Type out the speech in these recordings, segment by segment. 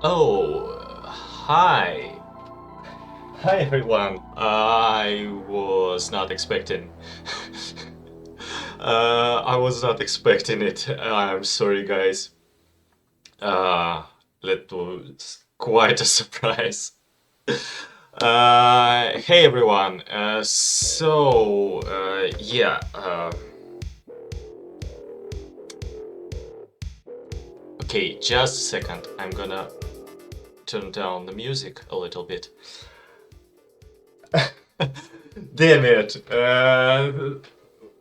Oh, hi. Hi everyone. I was not expecting. I was not expecting it. I'm sorry, guys. That was quite a surprise. Hey everyone. Yeah. Okay, just a second. I'm gonna turn down the music a little bit. Damn it.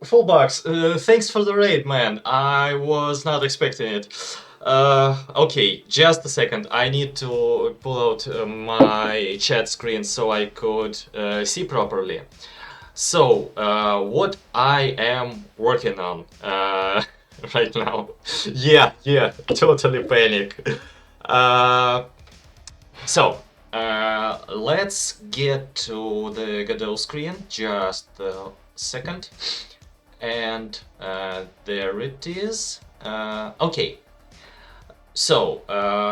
Full box. Thanks for the raid, man. I was not expecting it. Okay, just a second. I need to pull out my chat screen so I could see properly. So, what I am working on right now. Yeah, totally panic. Uh, let's get to the Godot screen. Just a second. And there it is. Okay. So,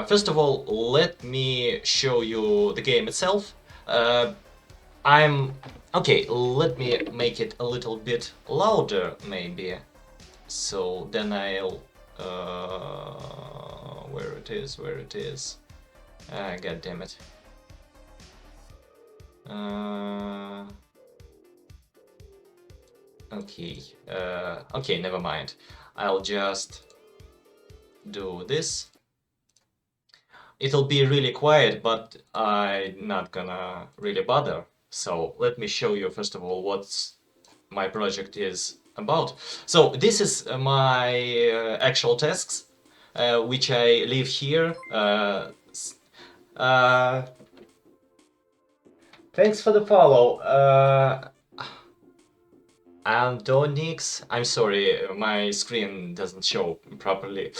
first of all, let me show you the game itself. Uh, I'm... Okay, let me make it a little bit louder, maybe. So then I'll... where it is, where it is. God damn it. Okay, okay, never mind. I'll just do this. It'll be really quiet, but I'm not gonna really bother. So let me show you first of all what my project is about. So this is my actual tasks, which I leave here. Uh, Thanks for the follow. Donix, I'm sorry, my screen doesn't show properly.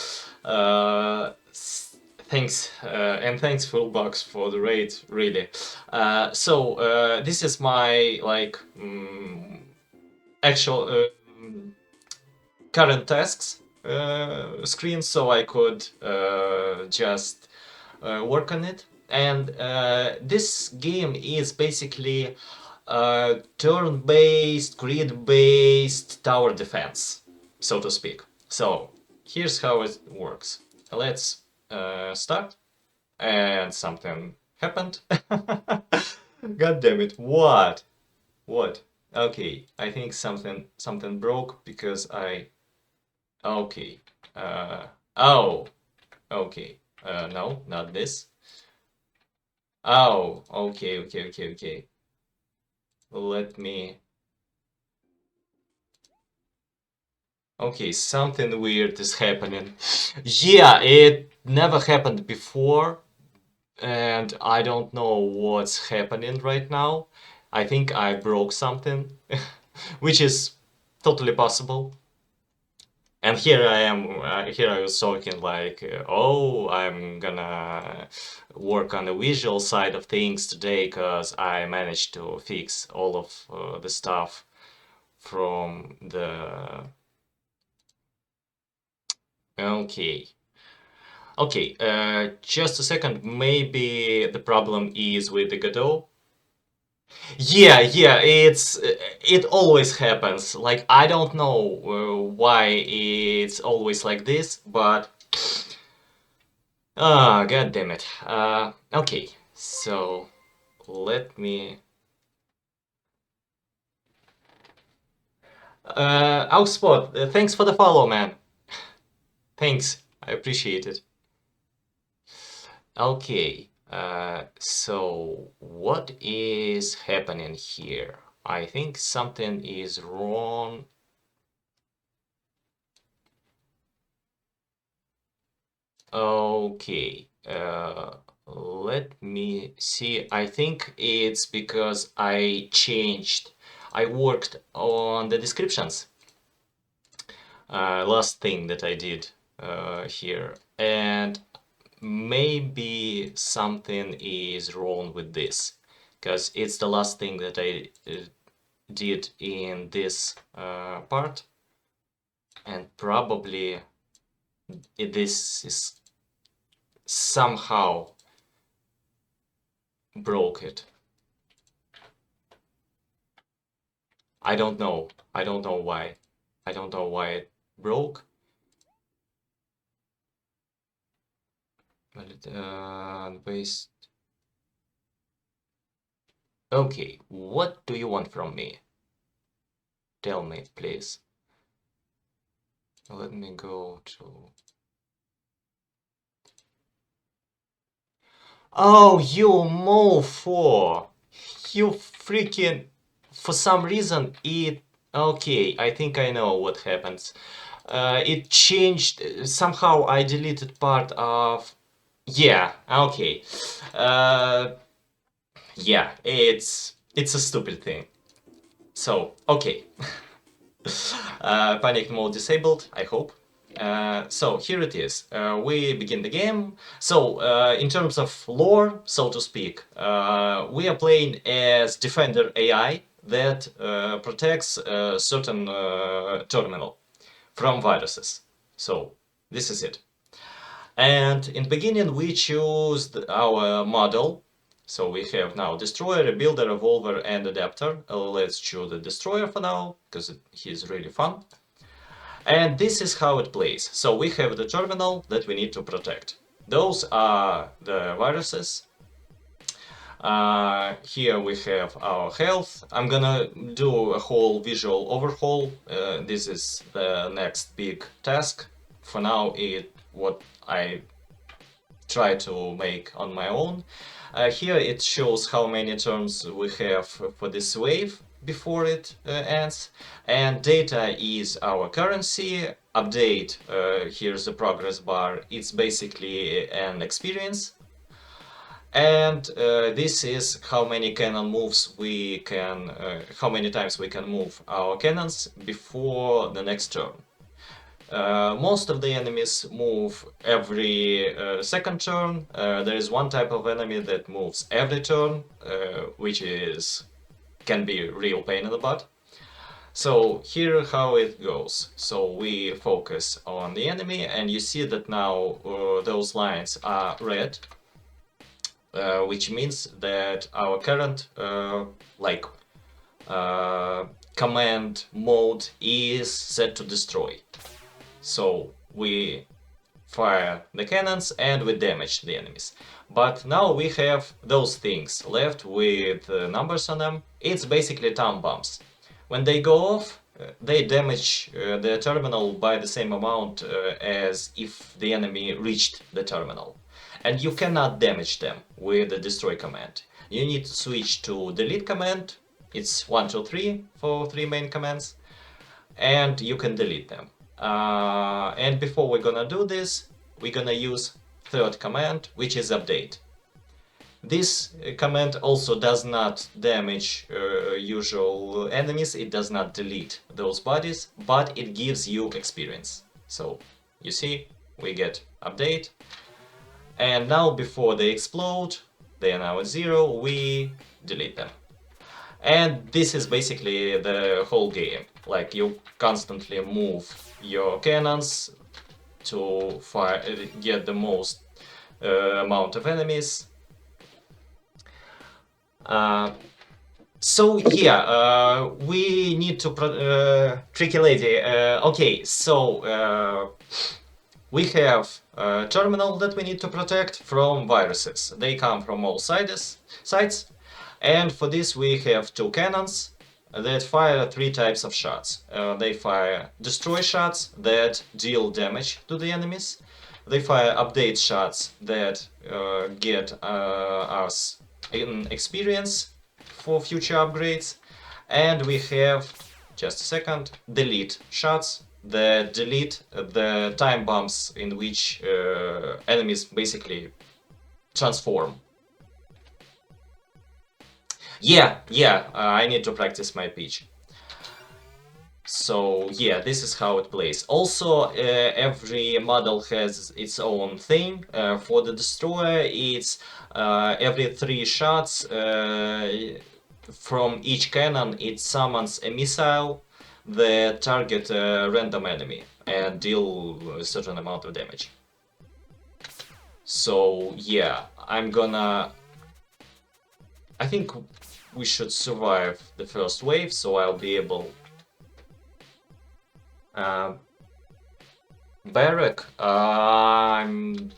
Thanks, and thanks Fullbox for the raid, really. This is my, like, actual current tasks screen, so I could just work on it. And this game is basically turn-based, grid-based tower defense, so to speak. So here's how it works. Let's start. And something happened. God damn it! What? What? Okay, I think something broke because I. Okay. Oh. Okay. No, not this. Oh. Okay. Let me. Okay, something weird is happening. Yeah, it never happened before, and I don't know what's happening right now. I think I broke something, which is totally possible. And here I am, here I was talking like, oh, I'm gonna work on the visual side of things today because I managed to fix all of the stuff from the... Okay. Okay, just a second. Maybe the problem is with the Godot. Yeah, it always happens. Like I don't know why it's always like this, but god damn it. Okay, so let me. Auxpot, thanks for the follow, man. Thanks, I appreciate it. Okay, so what is happening here? I think something is wrong. Okay, let me see. I think it's because I worked on the descriptions. Last thing that I did here. And maybe something is wrong with this because it's the last thing that I did in this part, and probably this is somehow broke it. I don't know. I don't know why. I don't know why it broke. Paste. Okay, what do you want from me? Tell me, please. Let me go to... Oh, you mofo! You freaking... For some reason, it... Okay, I think I know what happens. It changed... Somehow I deleted part of... Yeah, okay. Yeah, it's a stupid thing. So, okay. Panic mode disabled, I hope. So here it is. We begin the game. So in terms of lore, so to speak, we are playing as Defender AI that protects a certain terminal from viruses. So this is it. And in the beginning we choose our model. So we have now Destroyer, Rebuilder, Revolver, and Adapter. Let's choose the Destroyer for now, because he's really fun. And this is how it plays. So we have the terminal that we need to protect. Those are the viruses. Here we have our health. I'm gonna do a whole visual overhaul. This is the next big task. For now, what I try to make on my own. Here it shows how many turns we have for this wave before it ends, and data is our currency. Update, here's the progress bar, it's basically an experience. And this is how many cannon moves we can, how many times we can move our cannons before the next turn. Most of the enemies move every second turn. There is one type of enemy that moves every turn, which can be real pain in the butt. So here how it goes. So we focus on the enemy, and you see that now those lines are red, which means that our current command mode is set to destroy. So we fire the cannons and we damage the enemies. But now we have those things left with numbers on them. It's basically time bombs. When they go off, they damage the terminal by the same amount as if the enemy reached the terminal. And you cannot damage them with the destroy command. You need to switch to delete command. It's 1, 2, 3 for 3 main commands. And you can delete them. And before we're gonna do this, we're gonna use third command, which is update. This command also does not damage usual enemies, it does not delete those bodies, but it gives you experience. So you see, we get update, and now before they explode, they are now at 0, we delete them. And this is basically the whole game. Like, you constantly move your cannons to get the most amount of enemies. So yeah, we need to tricky lady. Okay, so we have a terminal that we need to protect from viruses. They come from all sides, and for this we have 2 cannons that fire 3 types of shots. They fire destroy shots that deal damage to the enemies. They fire update shots that get us in experience for future upgrades. And we have, just a second, delete shots that delete the time bombs in which enemies basically transform. Yeah, I need to practice my pitch. So yeah, this is how it plays. Also, every model has its own thing. For the destroyer, it's every 3 shots from each cannon, it summons a missile that target a random enemy and deal a certain amount of damage. So yeah, I'm gonna I think we should survive the first wave, so I'll be able... Barrack, I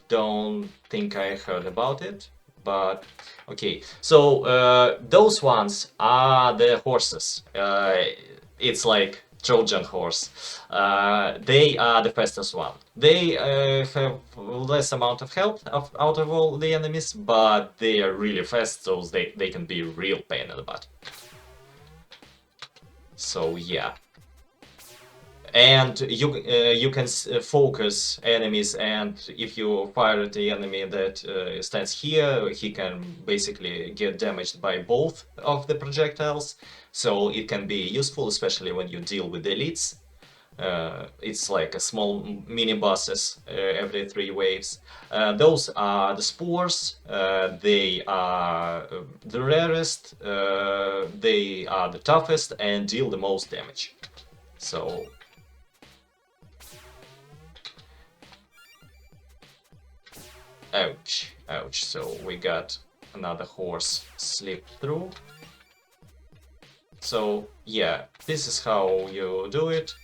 don't think I heard about it, but okay. So those ones are the horses. It's like Trojan horse. They are the fastest one. They have less amount of health out of all the enemies, but they are really fast, so they can be real pain in the butt. So yeah. And you can focus enemies, and if you fire at the enemy that stands here, he can basically get damaged by both of the projectiles, so it can be useful, especially when you deal with elites. It's like a small mini bosses every 3 waves. Those are the spores. They are the rarest, they are the toughest and deal the most damage. So ouch, ouch. So we got another horse slipped through. So yeah, this is how you do it.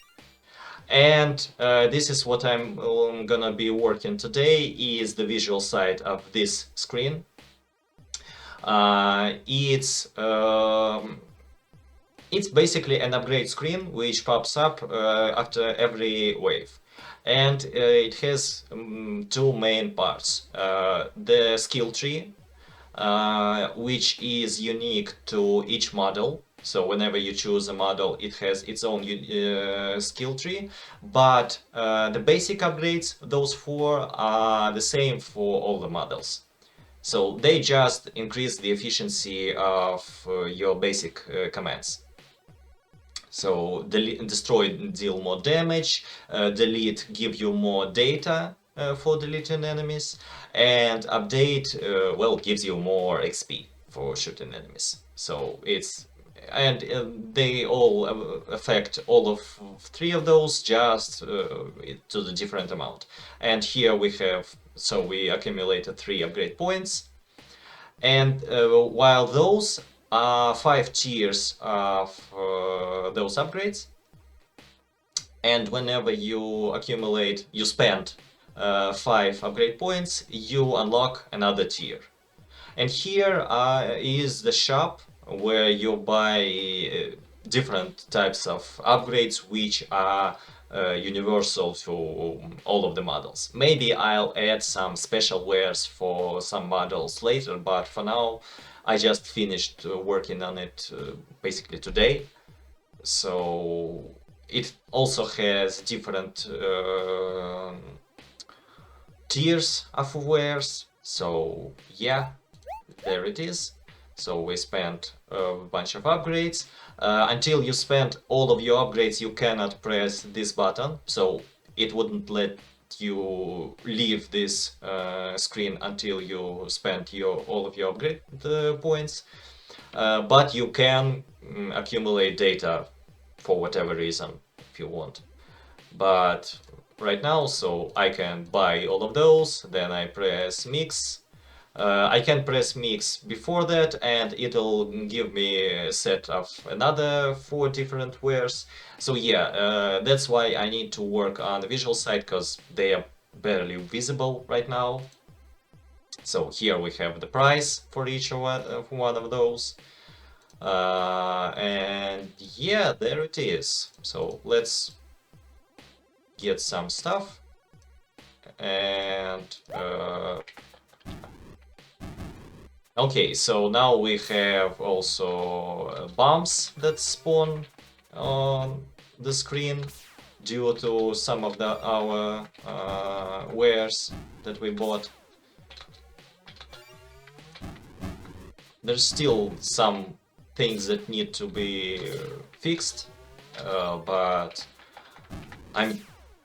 And this is what I'm gonna be working today, is the visual side of this screen. It's basically an upgrade screen which pops up after every wave. And it has 2 main parts. The skill tree, which is unique to each model. So whenever you choose a model, it has its own skill tree. But the basic upgrades, those 4, are the same for all the models. So they just increase the efficiency of your basic commands. So destroy deal more damage, delete give you more data for deleting enemies, and update well gives you more XP for shooting enemies. So it's they all affect all of 3 of those, just to the different amount. And here we have, so we accumulated 3 upgrade points. And while those are 5 tiers of those upgrades, and whenever you accumulate, you spend 5 upgrade points, you unlock another tier. And here is the shop where you buy different types of upgrades which are universal to all of the models. Maybe I'll add some special wares for some models later, but for now I just finished working on it basically today. So it also has different tiers of wares. So yeah, there it is. So we spent a bunch of upgrades. Until you spend all of your upgrades, you cannot press this button. So it wouldn't let you leave this screen until you spend all of your upgrade points. But you can accumulate data for whatever reason if you want. But right now, so I can buy all of those, then I press mix. I can press mix before that, and it'll give me a set of another 4 different wares. So yeah, that's why I need to work on the visual side, because they are barely visible right now. So here we have the price for each one of those. And yeah, there it is. So let's get some stuff. And okay, so now we have also bombs that spawn on the screen due to some of our wares that we bought. There's still some things that need to be fixed, but I'm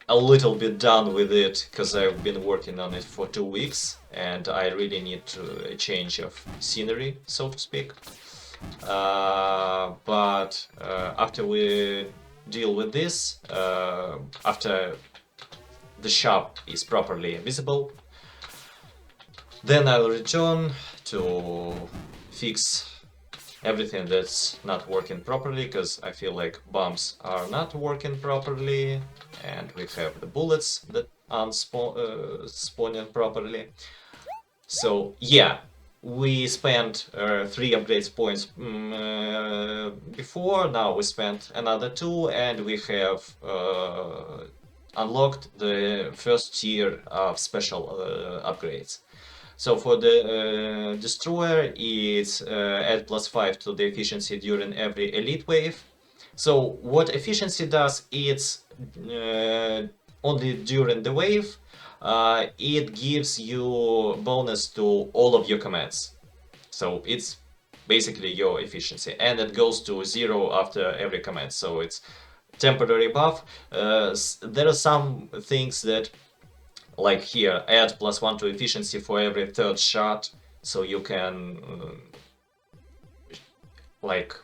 a little bit done with it because I've been working on it for 2 weeks and I really need a change of scenery, so to speak. But after we deal with this, after the shop is properly visible, then I'll return to fix everything that's not working properly, because I feel like bombs are not working properly, and we have the bullets that aren't spawning properly. So yeah, we spent 3 upgrades points before, now we spent another 2, and we have unlocked the first tier of special upgrades. So for the destroyer, it's add +5 to the efficiency during every elite wave. So what efficiency does, it's only during the wave, it gives you bonus to all of your commands. So it's basically your efficiency, and it goes to 0 after every command. So it's temporary buff. There are some things that, like here, add +1 to efficiency for every third shot, so you can like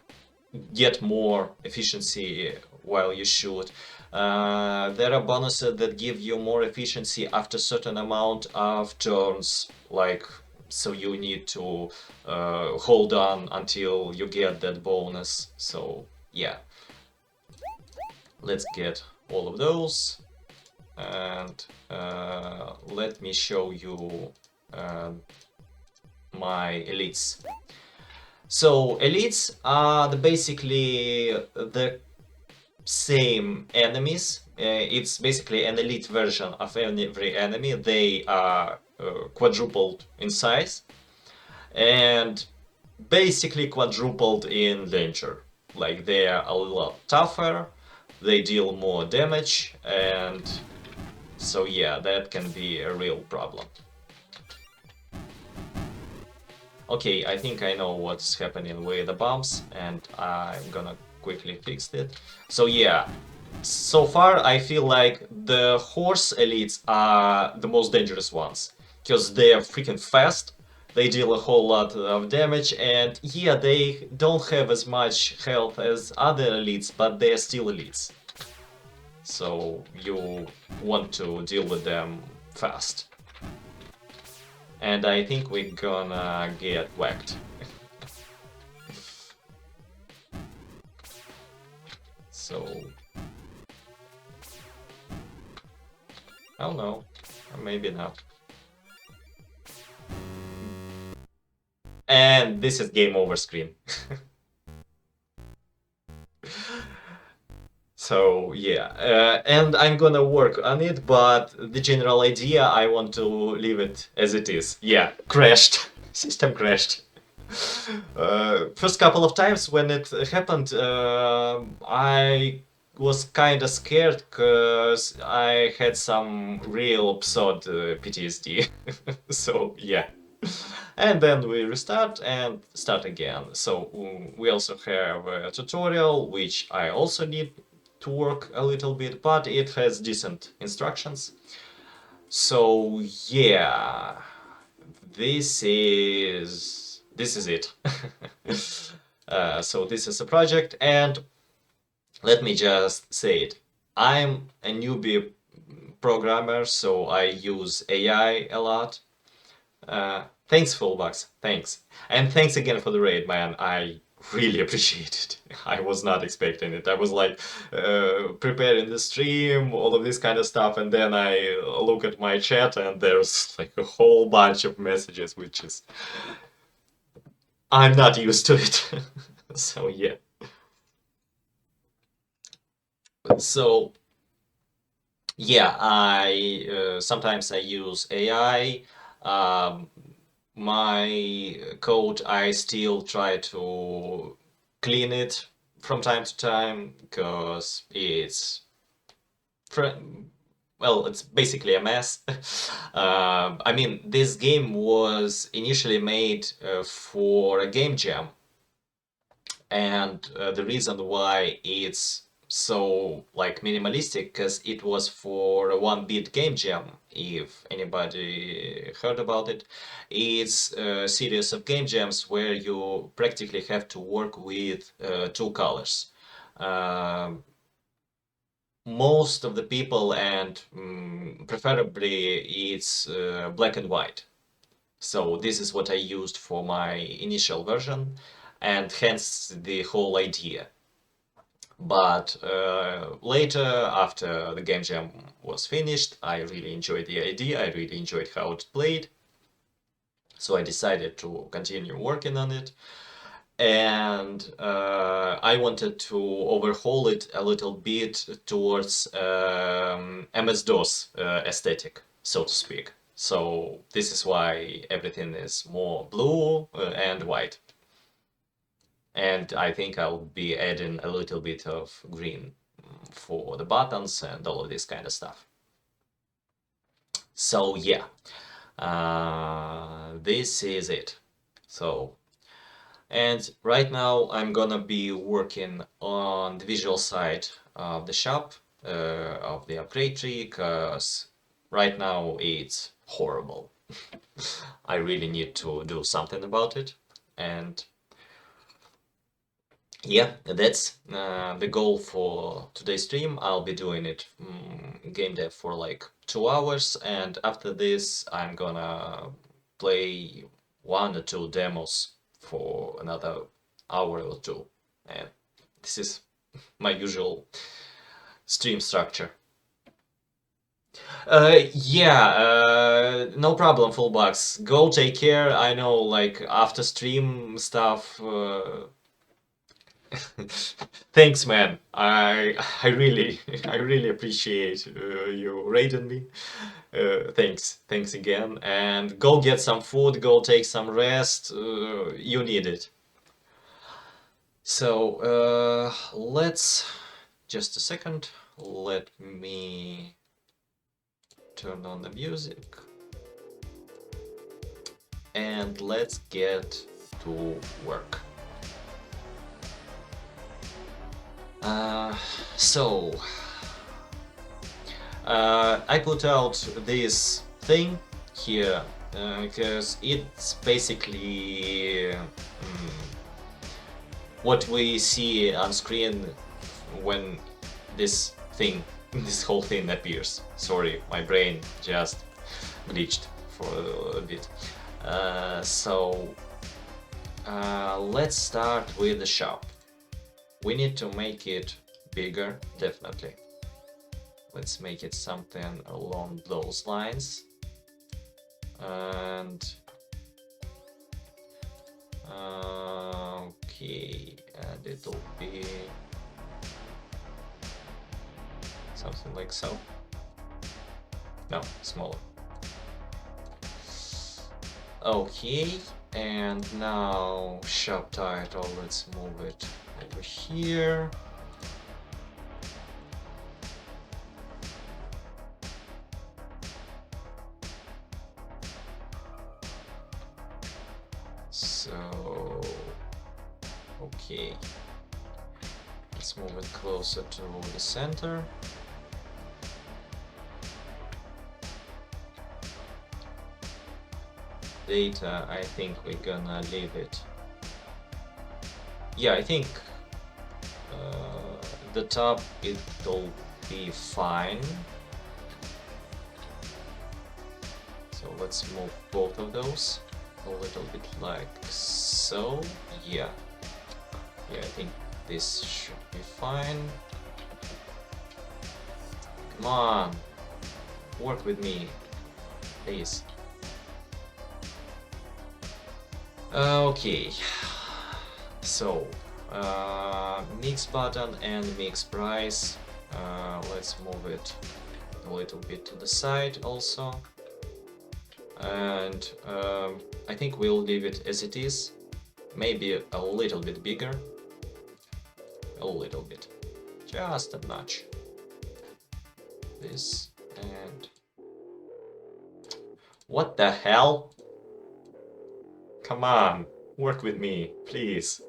get more efficiency while you shoot. There are bonuses that give you more efficiency after certain amount of turns, like, so you need to hold on until you get that bonus. So yeah, let's get all of those, and let me show you my elites. So elites are basically the same enemies. It's basically an elite version of every enemy. They are quadrupled in size and basically quadrupled in danger. Like, they are a lot tougher, they deal more damage, and so yeah, that can be a real problem. Okay, I think I know what's happening with the bombs, and I'm gonna quickly fix it. So yeah, so far I feel like the horse elites are the most dangerous ones, because they are freaking fast, they deal a whole lot of damage, and yeah, they don't have as much health as other elites, but they're still elites. So you want to deal with them fast. And I think we're gonna get whacked. So I don't know, maybe not. And this is game over screen. So yeah, and I'm gonna work on it, but the general idea, I want to leave it as it is. Yeah, crashed. System crashed. First couple of times when it happened, I was kind of scared because I had some real absurd PTSD. So yeah. And then we restart and start again. So we also have a tutorial, which I also need to work a little bit, but it has decent instructions. So yeah, this is it. So this is a project, and let me just say it. I'm a newbie programmer, so I use AI a lot. Thanks, Fullbox. Thanks. And thanks again for the raid, man. I really appreciate it. I was not expecting it. I was like preparing the stream, all of this kind of stuff, and then I look at my chat and there's like a whole bunch of messages, which is... I'm not used to it. So yeah. So yeah, I sometimes I use AI. Um, my code, I still try to clean it from time to time because it's well, it's basically a mess. I mean, this game was initially made for a game jam, and the reason why it's so like minimalistic, because it was for a 1-bit game jam. If anybody heard about it, it's a series of game jams where you practically have to work with 2 colors. Most of the people, and preferably it's black and white. So this is what I used for my initial version. and hence the whole idea. But later, after the game jam was finished, I really enjoyed the idea, I really enjoyed how it played, so I decided to continue working on it. And I wanted to overhaul it a little bit towards MS-DOS aesthetic, so to speak. So this is why everything is more blue and white. And I think I'll be adding a little bit of green for the buttons and all of this kind of stuff. So yeah, this is it. So, and right now I'm gonna be working on the visual side of the shop, of the upgrade tree, because right now it's horrible. I really need to do something about it. And yeah, that's the goal for today's stream. I'll be doing it game dev for like 2 hours, and after this I'm gonna play 1 or 2 demos for another hour or two. And this is my usual stream structure. Yeah, no problem, Fullbox. Go take care. I know, like, after stream stuff. Thanks, man. I really I really appreciate you raiding me. Thanks again, and go get some food. Go take some rest. You need it. So let's just a second. Let me turn on the music, and let's get to work. So I put out this thing here because it's basically what we see on screen when this thing, this whole thing appears. Sorry, my brain just glitched for a bit. So let's start with the shop. We need to make it bigger, definitely. Let's make it something along those lines. And okay, and it'll be something like so. No, smaller. Okay, and now shop title, let's move it over here. So, okay, let's move it closer to the center. Data, I think we're gonna leave it. Yeah, I think the top, it'll be fine. So let's move both of those a little bit like so. Yeah, I think this should be fine. Come on, work with me, please. Okay, so mix button and mix price. Let's move it a little bit to the side also. And I think we'll leave it as it is, maybe a little bit bigger, a little bit, just a notch. This and what the hell? Come on, work with me, please.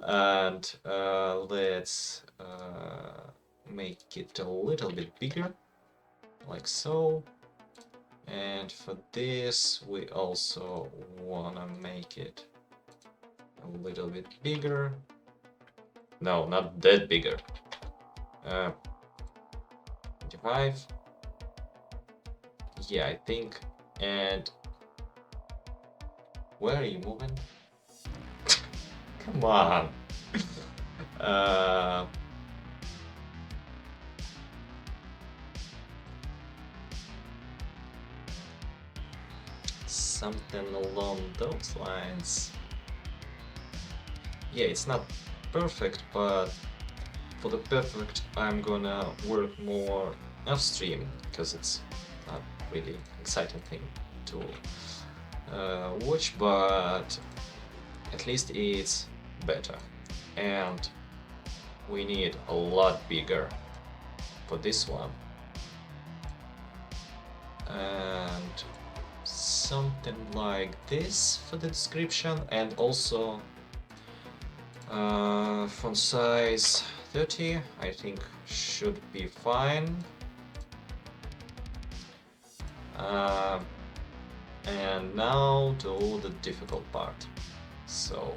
And let's make it a little bit bigger, like so. And for this, we also wanna make it a little bit bigger. No, not that bigger. 25. Yeah, I think. And where are you moving? Come on. Uh, something along those lines. Yeah, it's not perfect, but for the perfect, I'm gonna work more upstream because it's not really exciting thing to watch, but at least it's better. And we need a lot bigger for this one. And something like this for the description, and also font size 30, I think should be fine. And now to the difficult part. So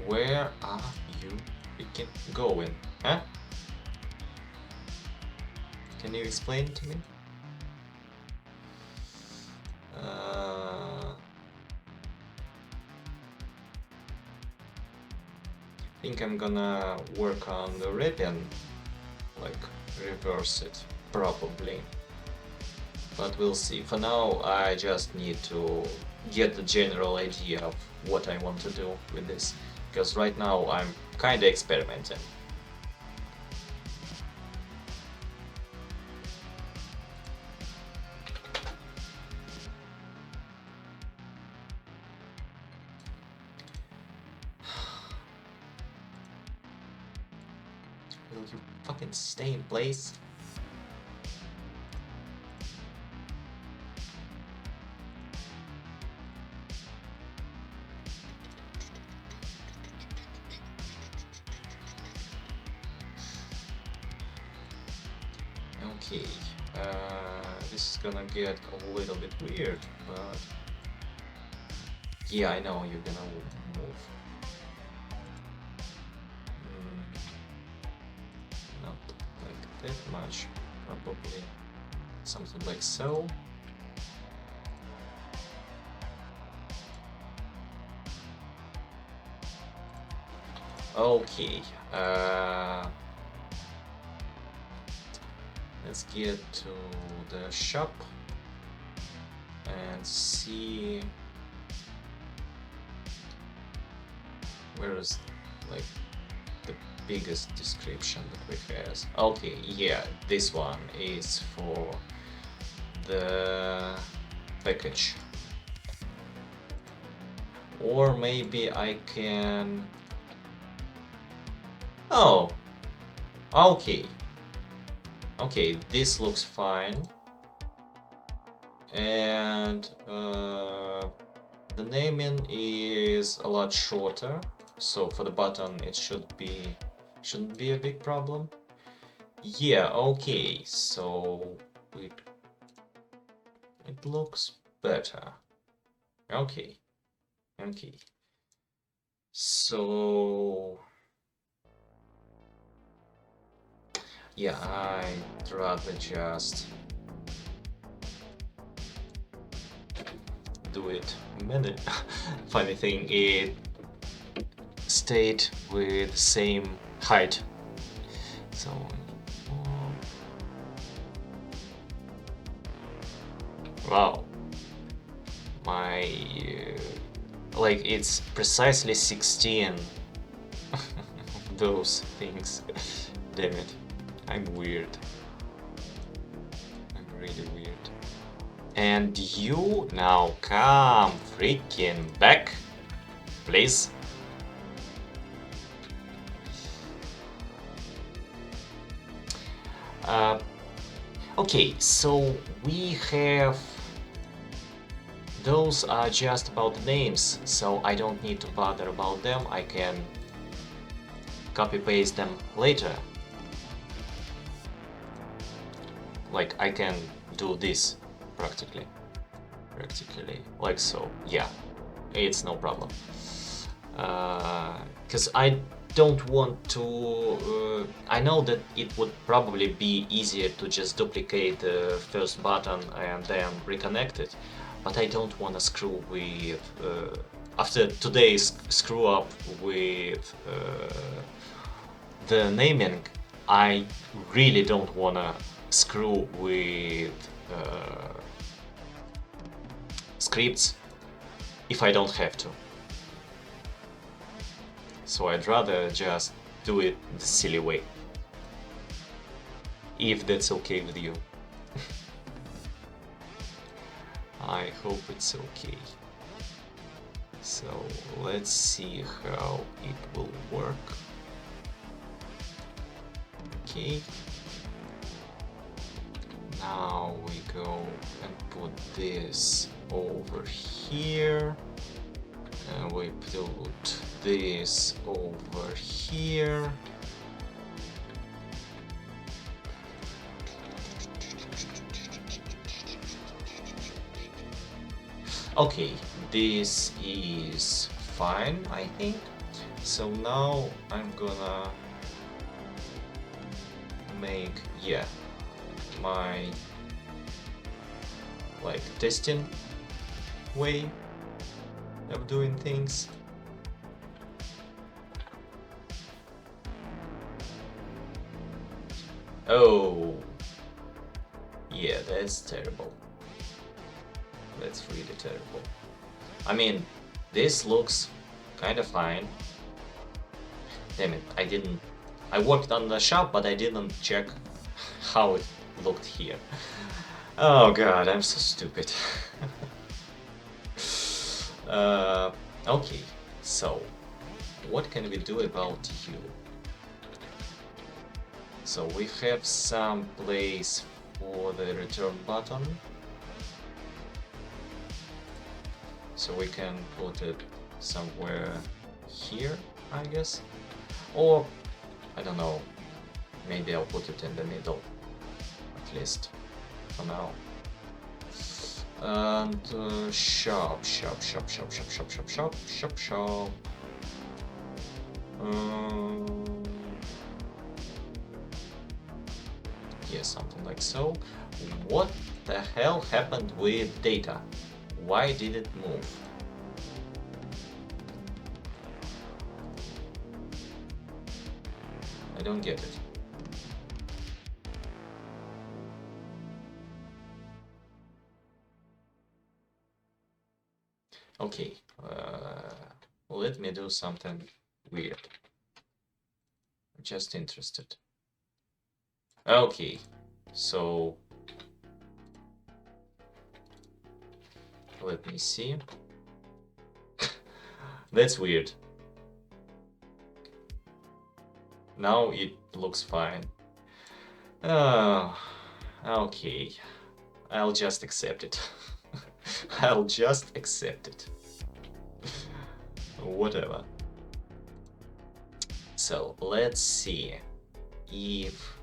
where are you going? Huh? Can you explain to me? I think I'm gonna work on the ribbon, like reverse it, probably. But we'll see. For now, I just need to get the general idea of what I want to do with this, because right now I'm kinda experimenting. Will you fucking stay in place? Okay, this is gonna get a little bit weird, but yeah, I know you're gonna move. Not like that much, probably something like so. Okay, let's get to the shop and see where is like the biggest description that we have. Okay, yeah, this one is for the package. Or maybe I can... Oh, okay. Okay, this looks fine. And the naming is a lot shorter, so for the button it shouldn't be a big problem. Yeah, okay, so it looks better. Okay. Okay. So yeah, I'd rather just do it minute. Funny thing, it stayed with same height. So wow, my like it's precisely 16 those things. Damn it, I'm weird. I'm really weird. And you now come freaking back, please. Okay, so we have... Those are just about the names, so I don't need to bother about them. I can copy-paste them later. Like, I can do this practically, like so. Yeah, it's no problem. Because I don't want to... I know that it would probably be easier to just duplicate the first button and then reconnect it, but I don't want to screw with... after today's screw up with the naming, I really don't want to screw with scripts if I don't have to. So I'd rather just do it the silly way. If that's okay with you. I hope it's okay. So let's see how it will work. Okay. Now we go and put this over here. And we put this over here. Okay, this is fine, I think. So now I'm gonna make, yeah, my like testing way of doing things. Oh, yeah, that's terrible. That's really terrible. I mean, this looks kind of fine. Damn it, I worked on the shop, but I didn't check how it looked here. Oh god, I'm so stupid. Okay, so what can we do about you? So we have some place for the return button. So we can put it somewhere here, I guess. Or, I don't know, maybe I'll put it in the middle, at least for now. And shop. Yeah, something like so. What the hell happened with data? Why did it move? I don't get it. Okay, let me do something weird. I'm just interested. Okay, so let me see. That's weird. Now it looks fine. Okay, I'll just accept it. I'll just accept it. Whatever. So let's see if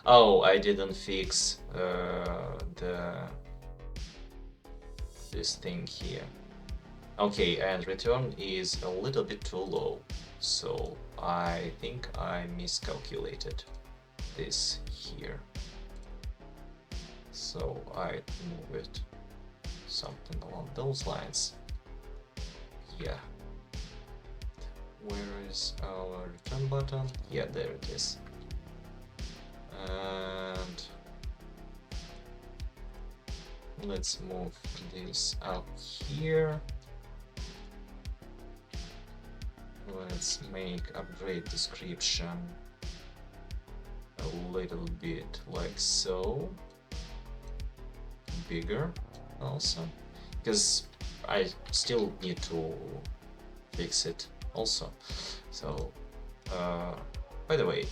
oh, I didn't fix this thing here. Okay, and return is a little bit too low, so I think I miscalculated this here. So I move it something along those lines. Yeah. Where is our return button? Yeah, there it is. And let's move this up here. Let's make upgrade description a little bit like so. Bigger also, because I still need to fix it also. So by the way,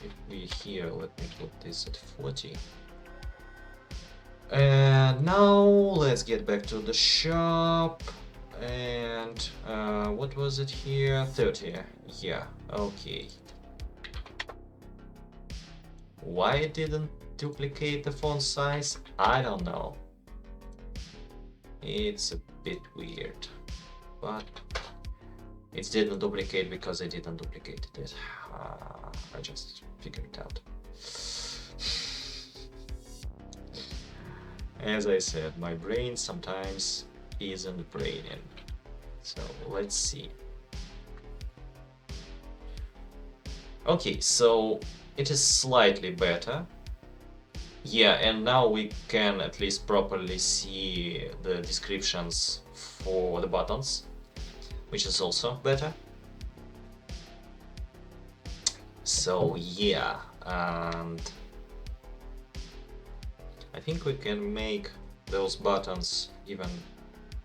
if we here, let me put this at 40. And now let's get back to the shop. And what was it here? 30. Yeah, okay. Why didn't duplicate the font size? I don't know. It's a bit weird, but it didn't duplicate because I didn't duplicate it. I just figured it out. As I said, my brain sometimes isn't braining. So let's see. Okay, so it is slightly better. Yeah, and now we can at least properly see the descriptions for the buttons, which is also better. So yeah, and I think we can make those buttons even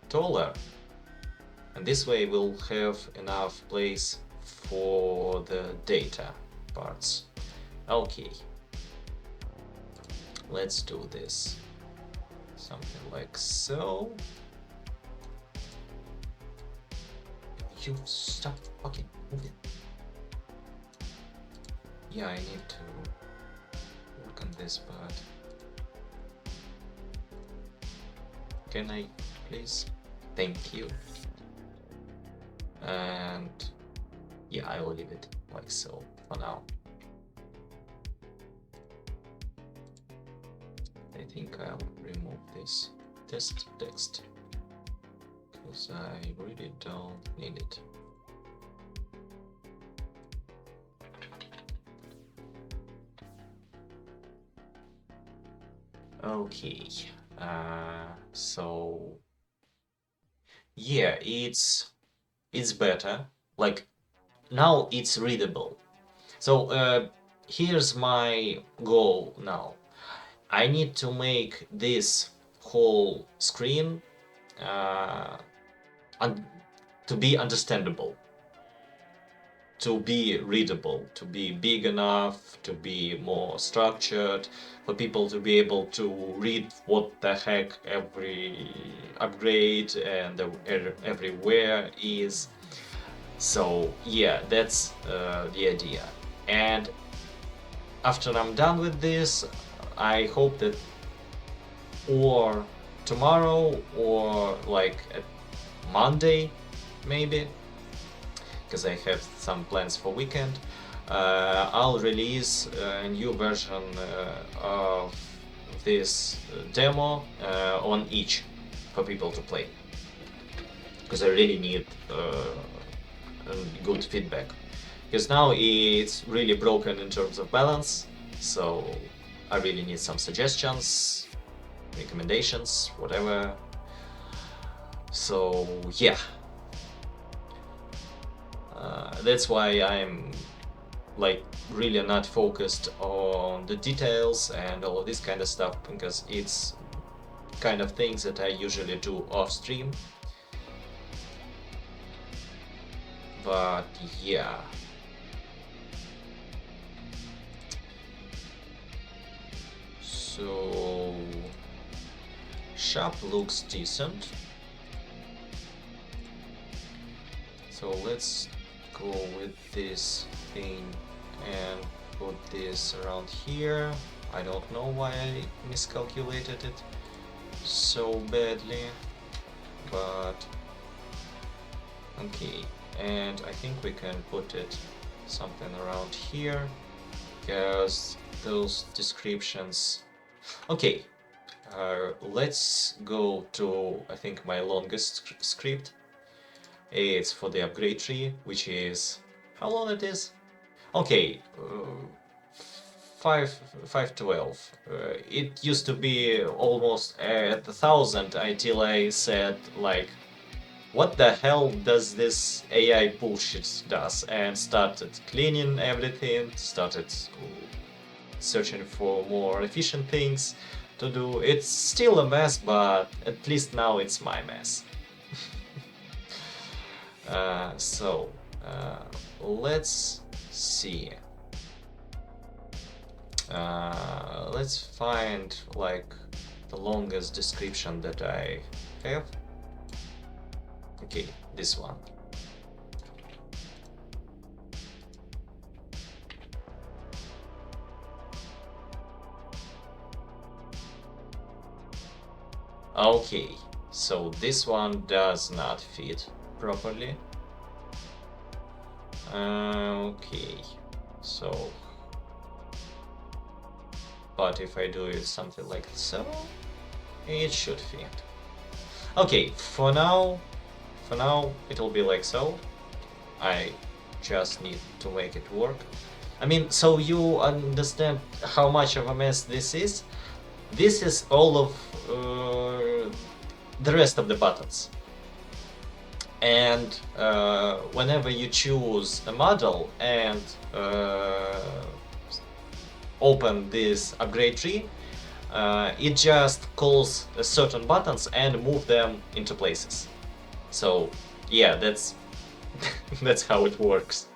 taller. And this way we'll have enough place for the data parts. Okay. Let's do this. Something like so. You stop fucking moving. Yeah, I need to work on this part. Can I please? Thank you. And yeah, I will leave it like so for now. I think I'll remove this test text because I really don't need it. Okay, so yeah, it's better. Like now it's readable. So here's my goal now. I need to make this whole screen to be understandable, to be readable, to be big enough, to be more structured, for people to be able to read what the heck every upgrade and everywhere is. So yeah, that's the idea. And after I'm done with this, I hope that or tomorrow or like at Monday maybe, because I have some plans for weekend, I'll release a new version of this demo on each for people to play, because I really need good feedback, because now it's really broken in terms of balance, so I really need some suggestions, recommendations, whatever. So yeah, that's why I'm like really not focused on the details and all of this kind of stuff, because it's kind of things that I usually do off stream. But yeah, so shop looks decent. So let's go with this thing and put this around here. I don't know why I miscalculated it so badly, but okay. And I think we can put it something around here, because those descriptions. Okay, let's go to, I think, my longest script. It's for the upgrade tree, which is, how long it is? Okay, 512. It used to be almost at 1,000 until I said like, what the hell does this AI bullshit does, and started cleaning everything, started searching for more efficient things to do. It's still a mess, but at least now it's my mess. So let's see. Let's find like the longest description that I have. Okay, this one. Okay, so this one does not fit properly. Okay, so, but if I do it something like so, it should fit. Okay, for now it'll be like so. I just need to make it work. I mean, so you understand how much of a mess this is? This is all of the rest of the buttons. And whenever you choose a model and open this upgrade tree, it just calls certain buttons and move them into places. So yeah, that's that's how it works.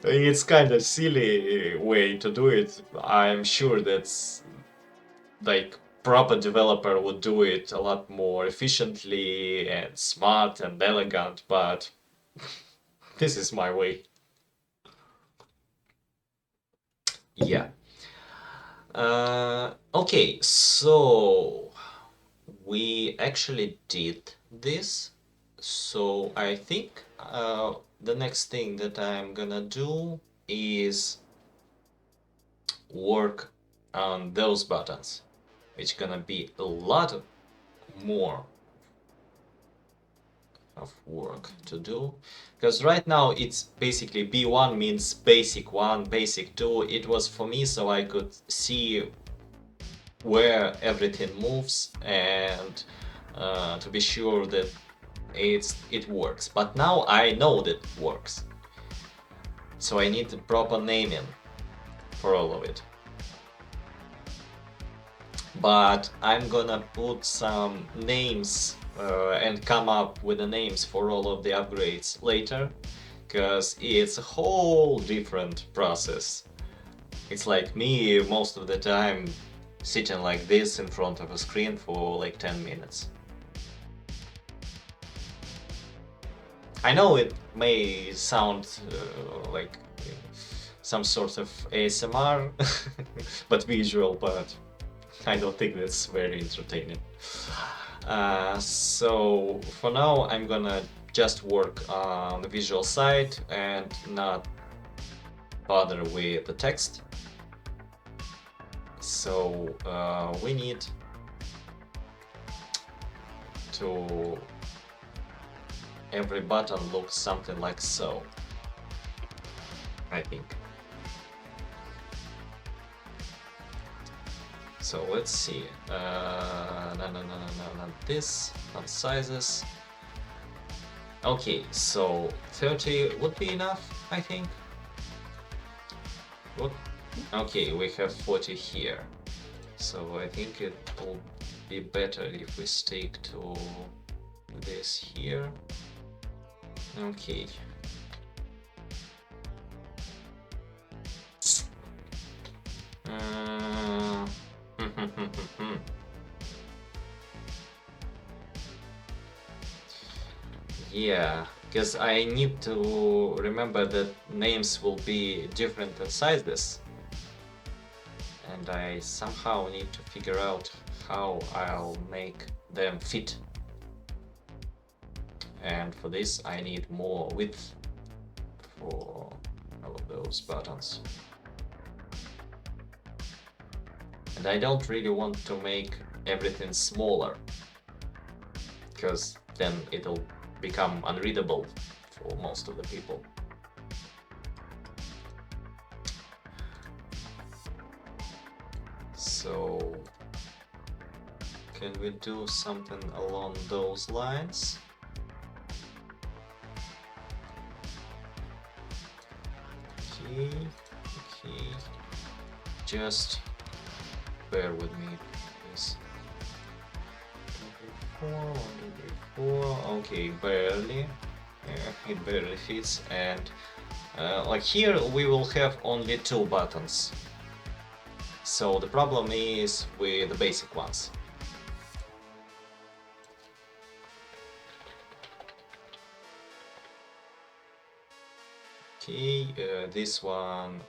It's kind of silly way to do it. I'm sure that's like proper developer would do it a lot more efficiently and smart and elegant, but this is my way. Yeah. Okay, so we actually did this. So I think the next thing that I'm gonna do is work on those buttons, which gonna be a lot more of work to do, because right now it's basically B1 means basic 1, basic 2. It was for me so I could see where everything moves and to be sure that it works. But now I know that it works, so I need the proper naming for all of it. But I'm gonna put some names and come up with the names for all of the upgrades later, because it's a whole different process. It's like me most of the time sitting like this in front of a screen for like 10 minutes. I know it may sound like some sort of ASMR, but visual, but I don't think that's very entertaining. So for now I'm gonna just work on the visual side and not bother with the text. So we need to every button looks something like so, I think. So let's see. No, not this, not sizes. Okay, so 30 would be enough, I think. What? Okay, we have 40 here. So I think it will be better if we stick to this here. Okay. Yeah, because I need to remember that names will be different in sizes, and I somehow need to figure out how I'll make them fit. And for this I need more width for all of those buttons. And I don't really want to make everything smaller, because then it'll become unreadable for most of the people. So can we do something along those lines? Okay, okay. Just bear with me, please. 134, okay, barely. It barely fits, and like here we will have only 2 buttons. So the problem is with the basic ones. Okay, this one,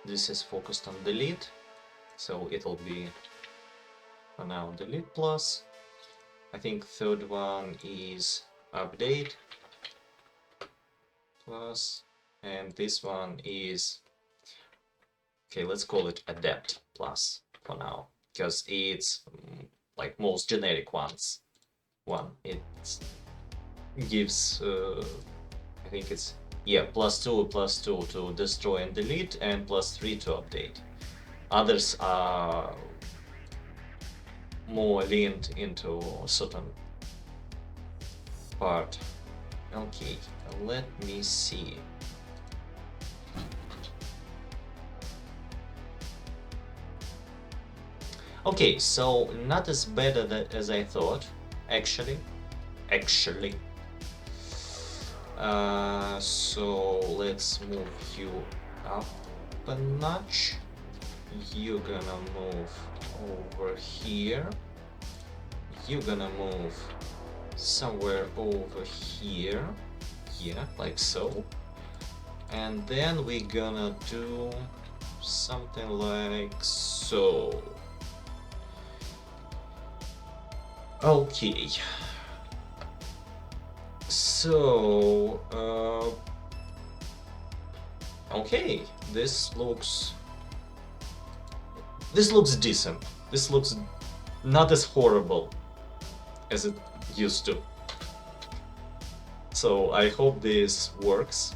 this is focused on delete. So it'll be for now delete plus. I think third one is update plus, and this one is, okay, let's call it adapt plus for now, because it's like most generic ones. It gives I think it's, yeah, +2 to destroy and delete, and +3 to update. Others are more leaned into a certain part. Okay, let me see. Okay, so not as bad as I thought, actually. So let's move you up a notch. You're gonna move over here. You're gonna move somewhere over here. Yeah, like so. And then we're gonna do something like so. Okay. So, okay, this looks decent. This looks not as horrible as it used to. So I hope this works.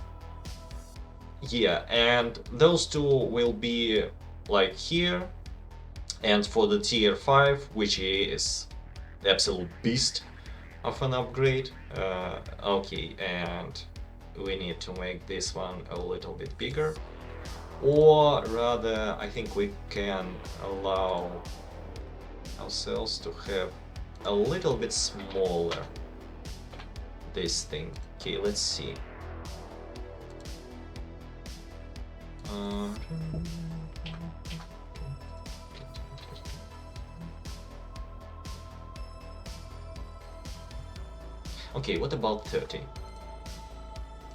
Yeah, and those two will be like here, and for the tier 5, which is the absolute beast of an upgrade. Okay, and we need to make this one a little bit bigger, or rather I think we can allow ourselves to have a little bit smaller this thing. Okay, let's see. Okay, what about 30?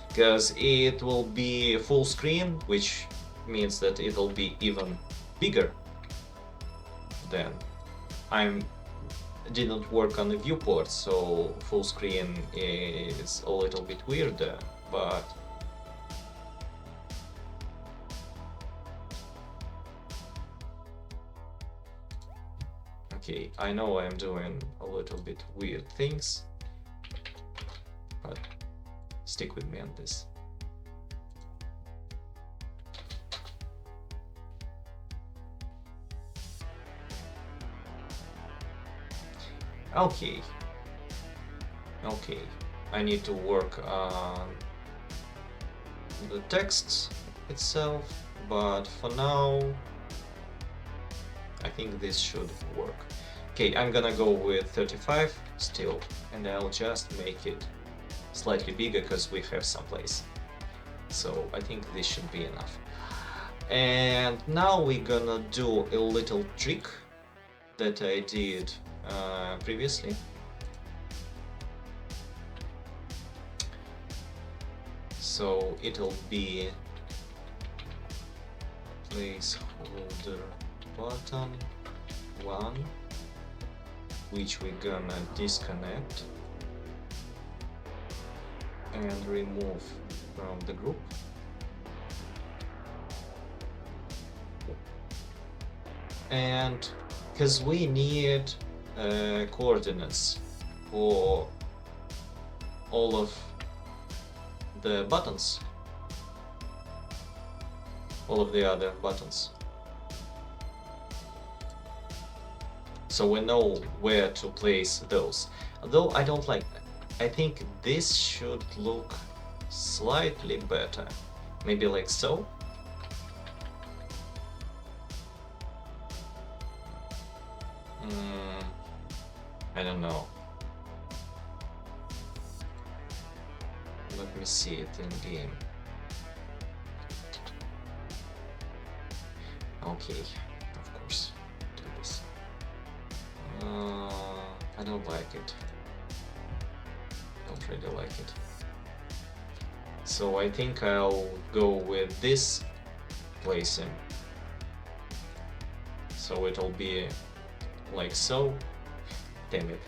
Because it will be full screen, which means that it'll be even bigger. Then I didn't work on the viewport, so full screen is a little bit weirder, but okay, I know I'm doing a little bit weird things, but stick with me on this. Okay. Okay. I need to work on the text itself, but for now I think this should work. Okay, I'm gonna go with 35 still, and I'll just make it slightly bigger because we have some place. So I think this should be enough. And now we're gonna do a little trick that I did previously. So it'll be placeholder button 1, which we're gonna disconnect and remove from the group. And because we need coordinates for all of the buttons, all of the other buttons, so we know where to place those. Although I don't like that. I think this should look slightly better, maybe like so. I don't know. Let me see it in game. Okay, of course, do this. I don't like it. Don't really like it. So I think I'll go with this placing. So it'll be like so. Damn it.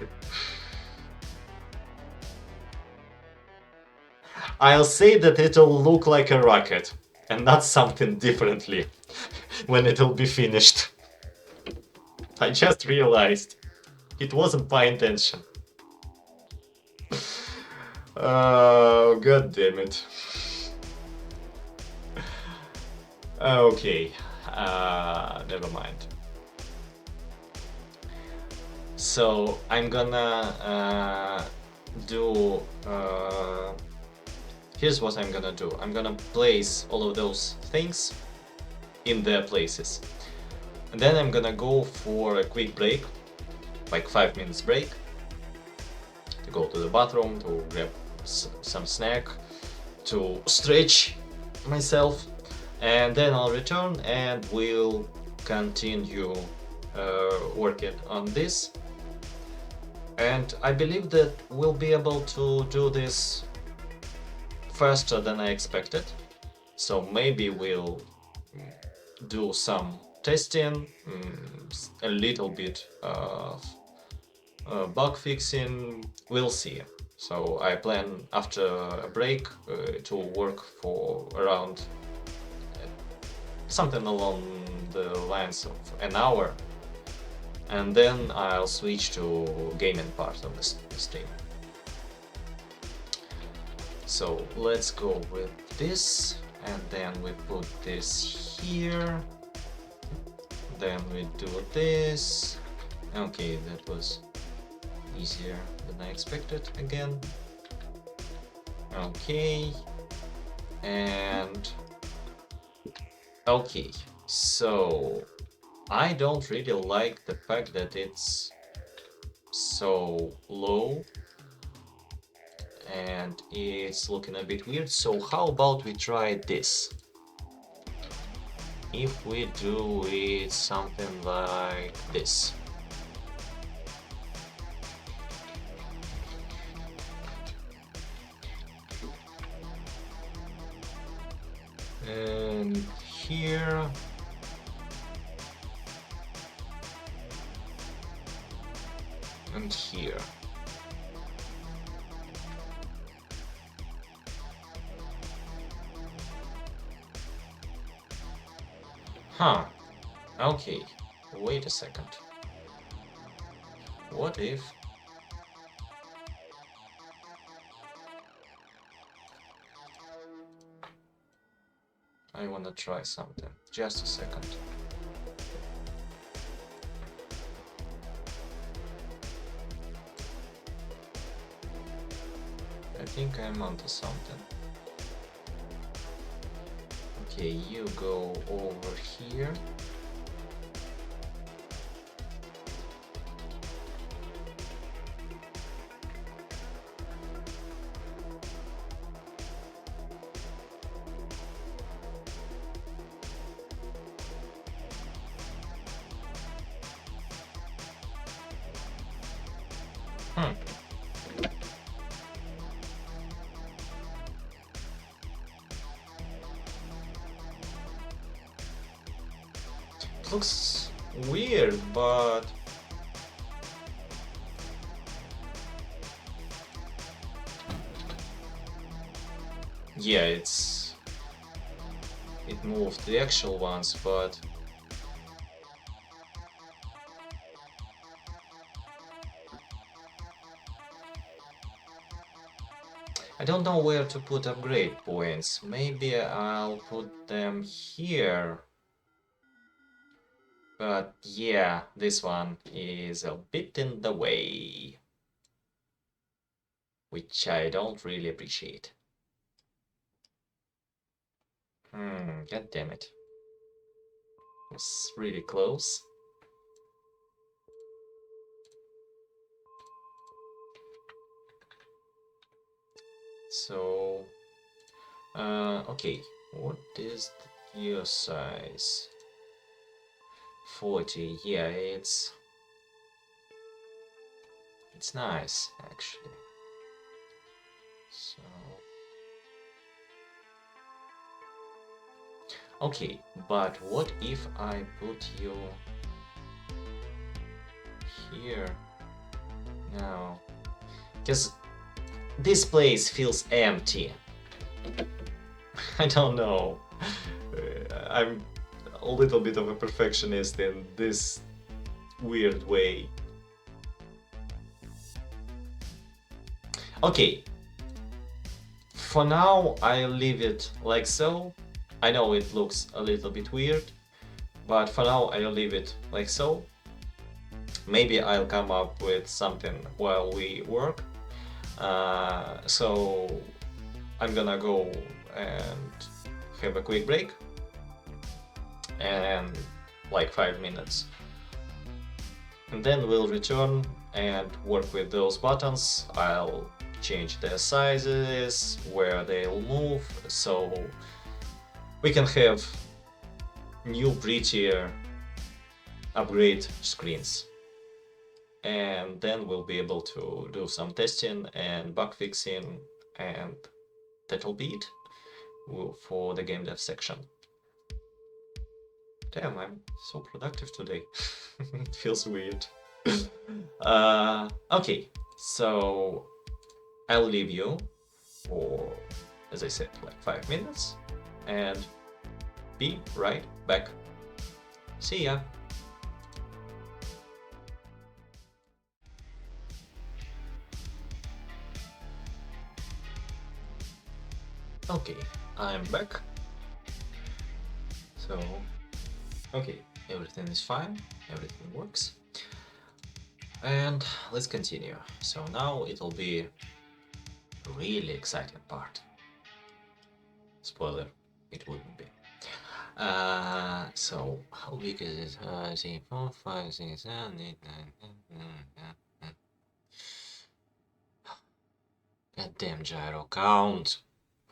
I'll say that it'll look like a rocket, and not something differently when it'll be finished. I just realized it wasn't my intention. Oh, god damn it. Okay, never mind. So I'm gonna do. Here's what I'm gonna do. I'm gonna place all of those things in their places. And then I'm gonna go for a quick break, like 5 minutes break, to go to the bathroom, to grab some snack, to stretch myself, and then I'll return and we'll continue working on this. And I believe that we'll be able to do this faster than I expected. So maybe we'll do some testing, a little bit of bug fixing, we'll see. So I plan after a break to work for around something along the lines of an hour, and then I'll switch to gaming part of the stream. So let's go with this, and then we put this here, then we do this. Okay, that was easier than I expected again. Okay, and okay, so I don't really like the fact that it's so low and it's looking a bit weird. So how about we try this? If we do it something like this. And here. And here. Huh. Okay. Wait a second. What if... I wanna try something. Just a second. I think I'm onto something. Okay, you go over here. Looks weird, but yeah, it moved the actual ones, but I don't know where to put upgrade points. Maybe I'll put them here. But yeah, this one is a bit in the way, which I don't really appreciate. God damn it. It's really close. So, okay, what is the gear size? 40, yeah, it's nice, actually. So, okay, but what if I put you here. No. Because this place feels empty. I don't know. I'm a little bit of a perfectionist in this weird way. Okay. For now, I'll leave it like so. I know it looks a little bit weird, but for now I'll leave it like so. Maybe I'll come up with something while we work. So I'm gonna go and have a quick break and like 5 minutes. And then we'll return and work with those buttons. I'll change their sizes, where they'll move, so we can have new, prettier upgrade screens. And then we'll be able to do some testing and bug fixing, and that'll be it for the game dev section. Damn, I'm so productive today. It feels weird. Okay, so I'll leave you for, as I said, like 5 minutes, and be right back. See ya! Okay, I'm back. So, okay, everything is fine, everything works. And let's continue. So now it'll be a really exciting part. Spoiler, it wouldn't be. So how big is it? 3, 4, 5, 6, 7, 8, 9, 10. God damn, Gyro, count!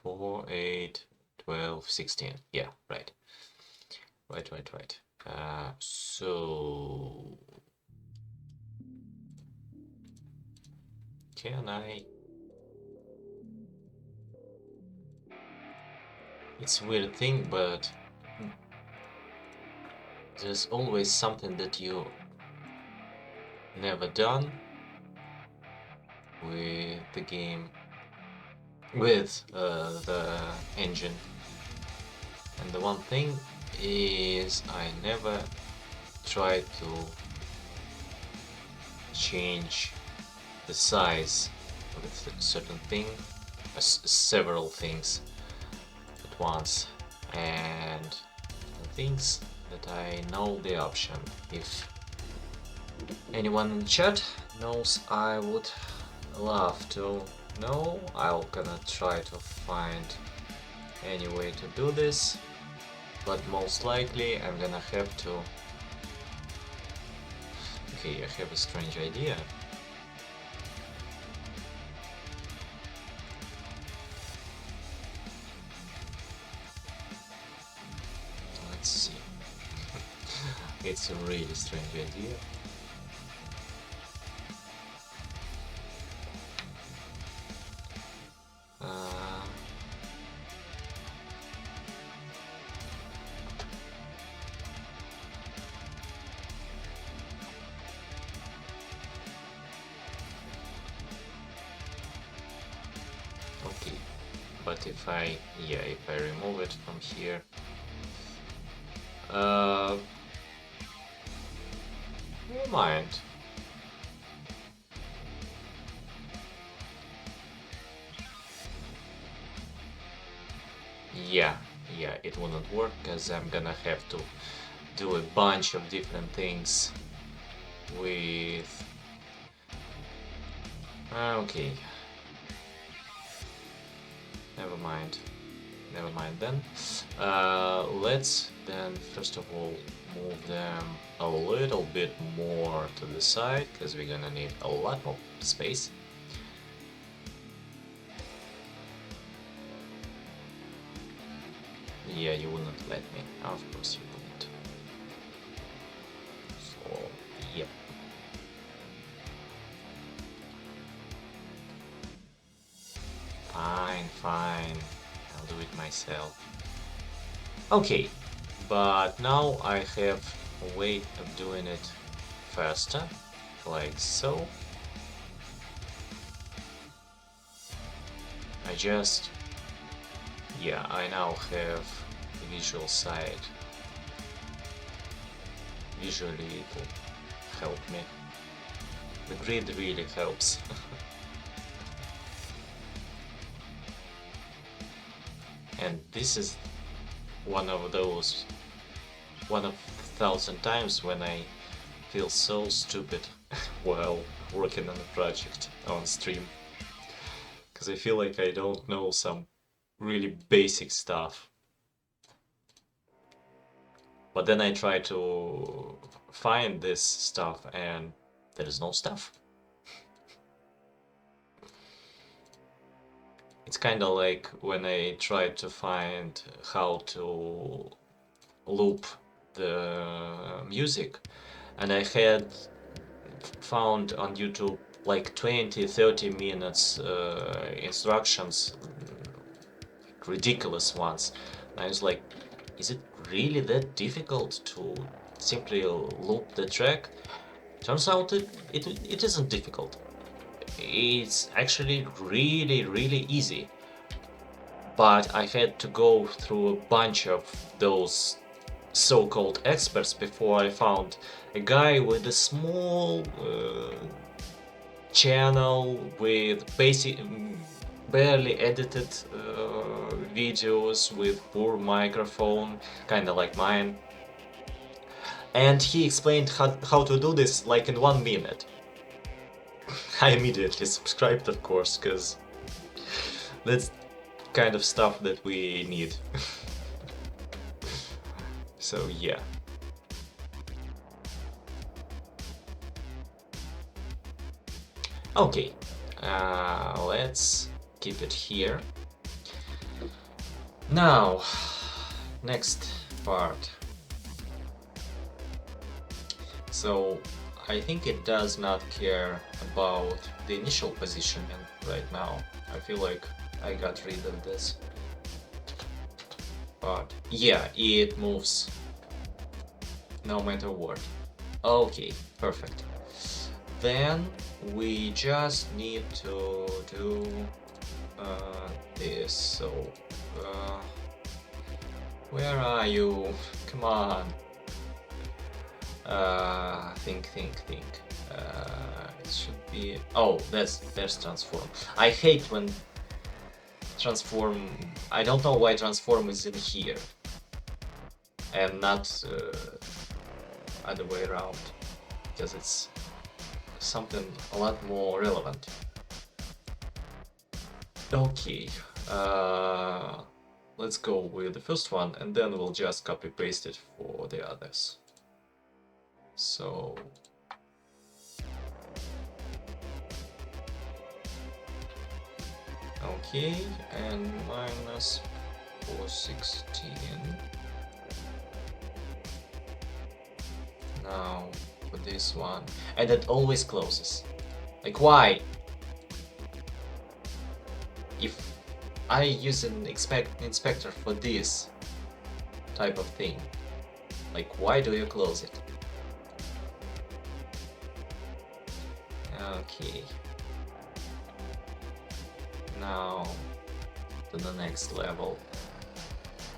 4, 8, 12, 16. Yeah, right. Right. So can I? It's a weird thing, but there's always something that you never done with the game, with the engine. And the one thing is I never tried to change the size of a certain thing, several things at once, and the things that I know the option. If anyone in chat knows, I would love to know. I'm gonna try to find any way to do this, but most likely I'm gonna have to... Okay, I have a strange idea. Let's see. It's a really strange idea. Okay, but if I remove it from here, never mind. Yeah, it wouldn't work because I'm gonna have to do a bunch of different things with... Okay. Never mind then. Let's then first of all move them a little bit more to the side, because we're gonna need a lot more space. Yeah, you wouldn't let me. Of course you wouldn't. So, yep. Fine. I'll do it myself. Okay, but now I have a way of doing it faster like so. Yeah, I now have the visual side. Visually it will help me. The grid really helps. And this is one of 1,000 times when I feel so stupid while working on a project on stream. Because I feel like I don't know some really basic stuff. But then I try to find this stuff and there's no stuff. It's kind of like when I tried to find how to loop the music, and I had found on YouTube like 20-30 minutes instructions, ridiculous ones. And I was like, is it really that difficult to simply loop the track? Turns out it isn't difficult. It's actually really easy. But I had to go through a bunch of those so-called experts before I found a guy with a small channel with basic, barely edited videos with poor microphone, kind of like mine. And he explained how to do this like in 1 minute. I immediately subscribed, of course, because that's kind of stuff that we need. So yeah. Okay, let's keep it here. Now, next part. So I think it does not care about the initial positioning right now. I feel like I got rid of this. But yeah, it moves no matter what. Okay, perfect. Then we just need to do this. So where are you? Come on. Think. It should be. Oh, there's transform. I hate when transform. I don't know why transform is in here and not other way around, because it's something a lot more relevant. Okay, let's go with the first one and then we'll just copy paste it for the others. So okay, and minus 416. Now for this one, and it always closes. Like, why? If I use an inspector for this type of thing, like, why do you close it? Okay. Now to the next level,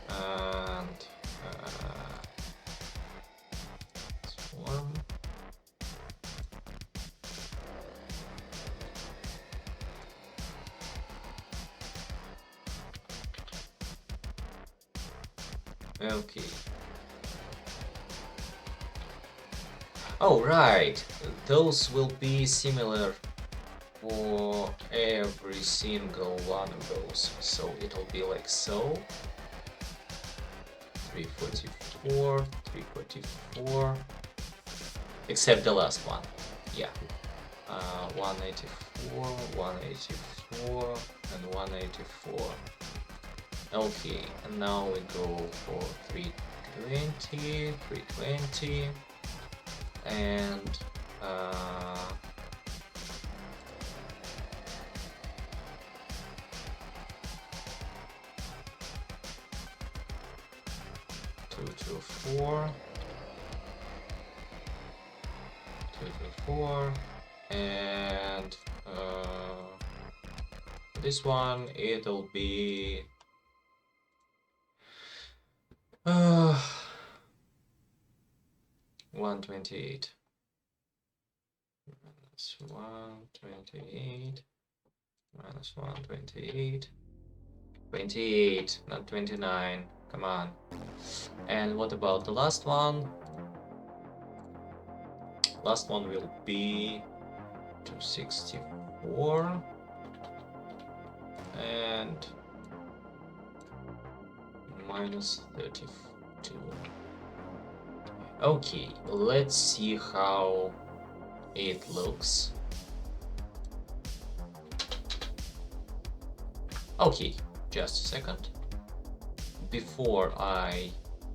and transform. Okay. Oh, right. Those will be similar for every single one of those. So it'll be like so. 344, 344. Except the last one. Yeah. 184, 184, and 184. Okay, and now we go for 320, 320, and 224, 224. 4, and this one it'll be 128 minus 128 minus 128 28, not 29. Come on. And what about the last one? Last one will be 264 and minus 32. Okay, let's see how it looks. Okay, just a second. Before I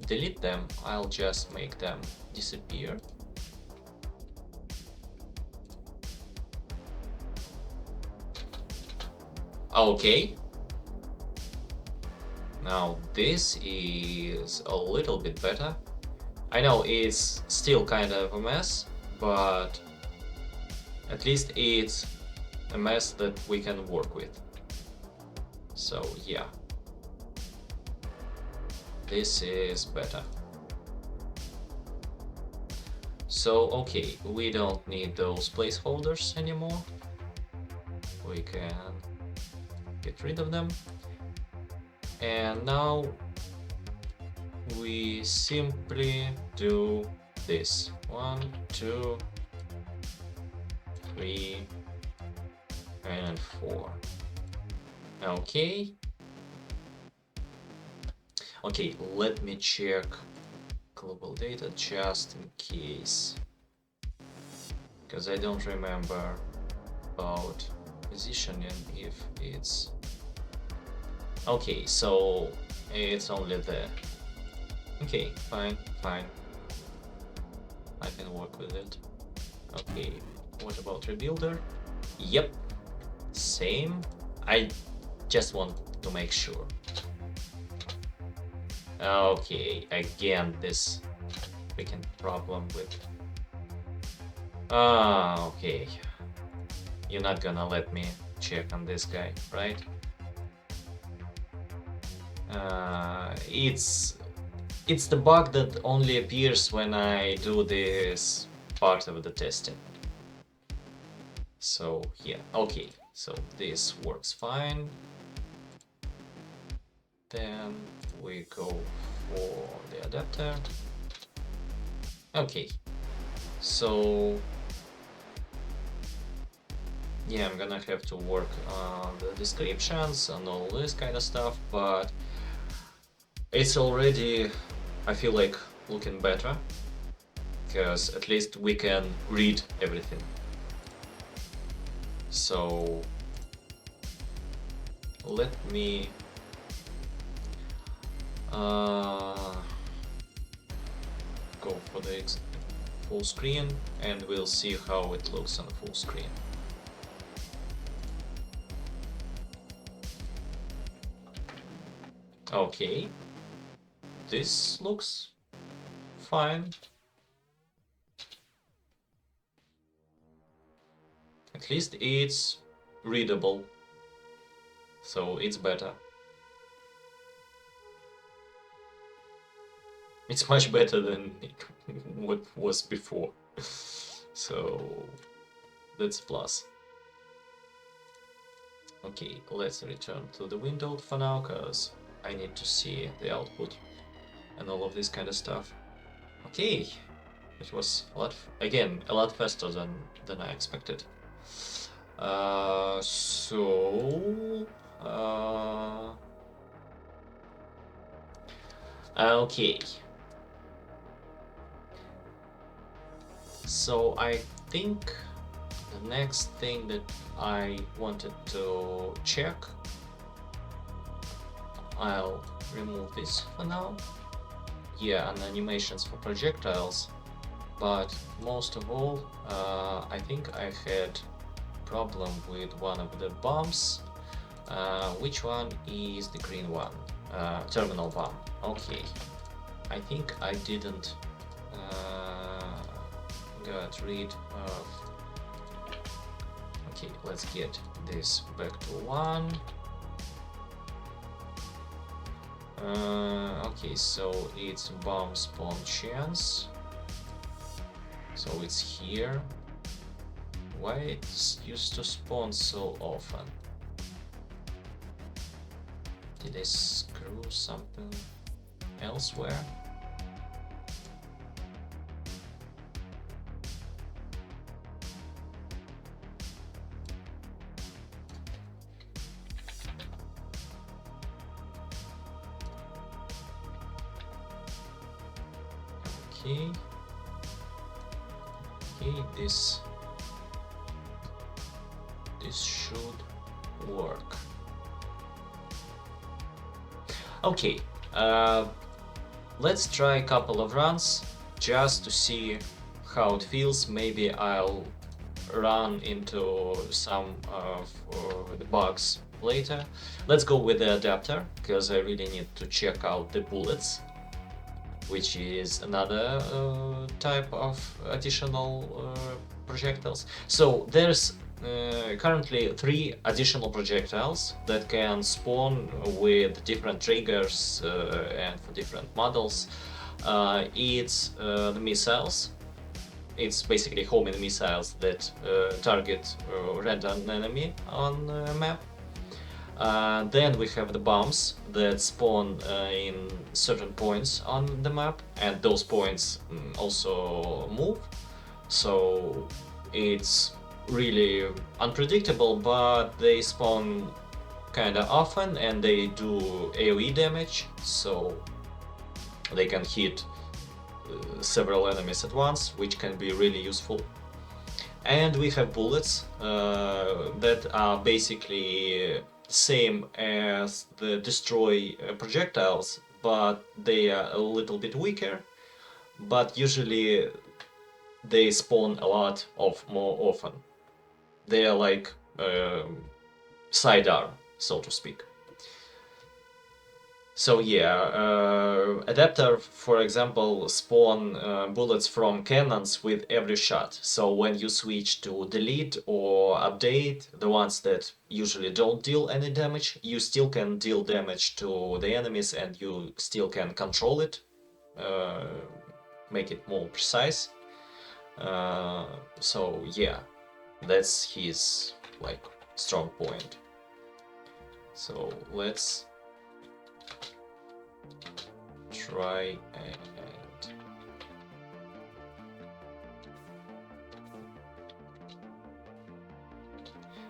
delete them, I'll just make them disappear. Okay. Now this is a little bit better. I know it's still kind of a mess, but at least it's a mess that we can work with. So yeah, this is better. So okay, we don't need those placeholders anymore. We can get rid of them. And now we simply do this. 1, 2, 3, and 4. Okay. Okay, let me check global data just in case, because I don't remember about positioning if it's okay. So it's only there. Okay, fine. I can work with it. Okay, what about rebuilder? Yep, same. I just want to make sure. Okay, again this freaking problem with... okay. You're not gonna let me check on this guy, right? It's the bug that only appears when I do this part of the testing. So yeah, okay, so this works fine. Then we go for the adapter. Okay, so yeah, I'm gonna have to work on the descriptions and all this kind of stuff, but it's already, I feel like, looking better, because at least we can read everything. So let me go for the full screen and we'll see how it looks on full screen. Okay, this looks fine. At least it's readable, so it's better. It's much better than what was before, so that's a plus. Okay, let's return to the window for now, because I need to see the output and all of this kind of stuff. Okay, it was a lot faster than I expected. Okay. So I think the next thing that I wanted to check, I'll remove this for now. Yeah, and animations for projectiles, but most of all, I think I had problem with one of the bombs. Which one is the green one? Terminal bomb. Okay, I think I didn't got rid of Okay, let's get this back to 1. Okay, so it's bomb spawn chance. So it's here. Why it used to spawn so often? Did I screw something elsewhere? Okay. Okay, this should work. Okay, let's try a couple of runs just to see how it feels. Maybe I'll run into some of the bugs later. Let's go with the adapter, because I really need to check out the bullets, which is another type of additional projectiles. So there's currently 3 additional projectiles that can spawn with different triggers and for different models. It's the missiles. It's basically homing missiles that target random enemy on the map. Then we have the bombs that spawn in certain points on the map, and those points also move. So it's really unpredictable, but they spawn kinda often and they do AoE damage, so they can hit several enemies at once, which can be really useful. And we have bullets that are basically same as the destroy projectiles, but they are a little bit weaker, but usually they spawn a lot of more often. They are like sidearm, so to speak. So yeah, adapter, for example, spawn bullets from cannons with every shot. So when you switch to delete or update, the ones that usually don't deal any damage, you still can deal damage to the enemies and you still can control it, make it more precise. So yeah, that's his like strong point. So let's try and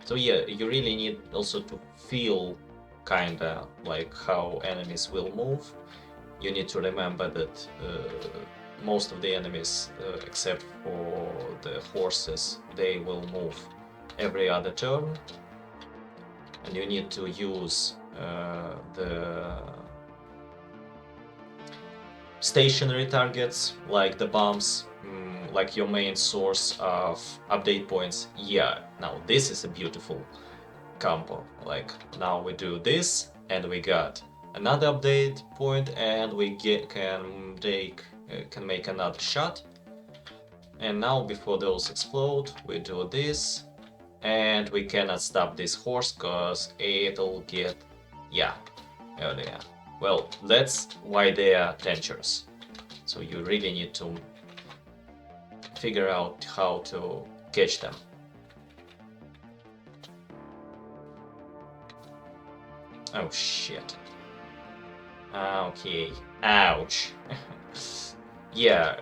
so yeah, you really need also to feel kinda like how enemies will move. You need to remember that most of the enemies, except for the horses, they will move every other turn, and you need to use the stationary targets like the bombs, like your main source of update points. Yeah, now this is a beautiful combo. Like now we do this and we got another update point and we can make another shot. And now before those explode, we do this, and we cannot stop this horse because it'll get, yeah, oh yeah. Well, that's why they are dangerous. So you really need to figure out how to catch them. Oh shit. Okay. Ouch. Yeah.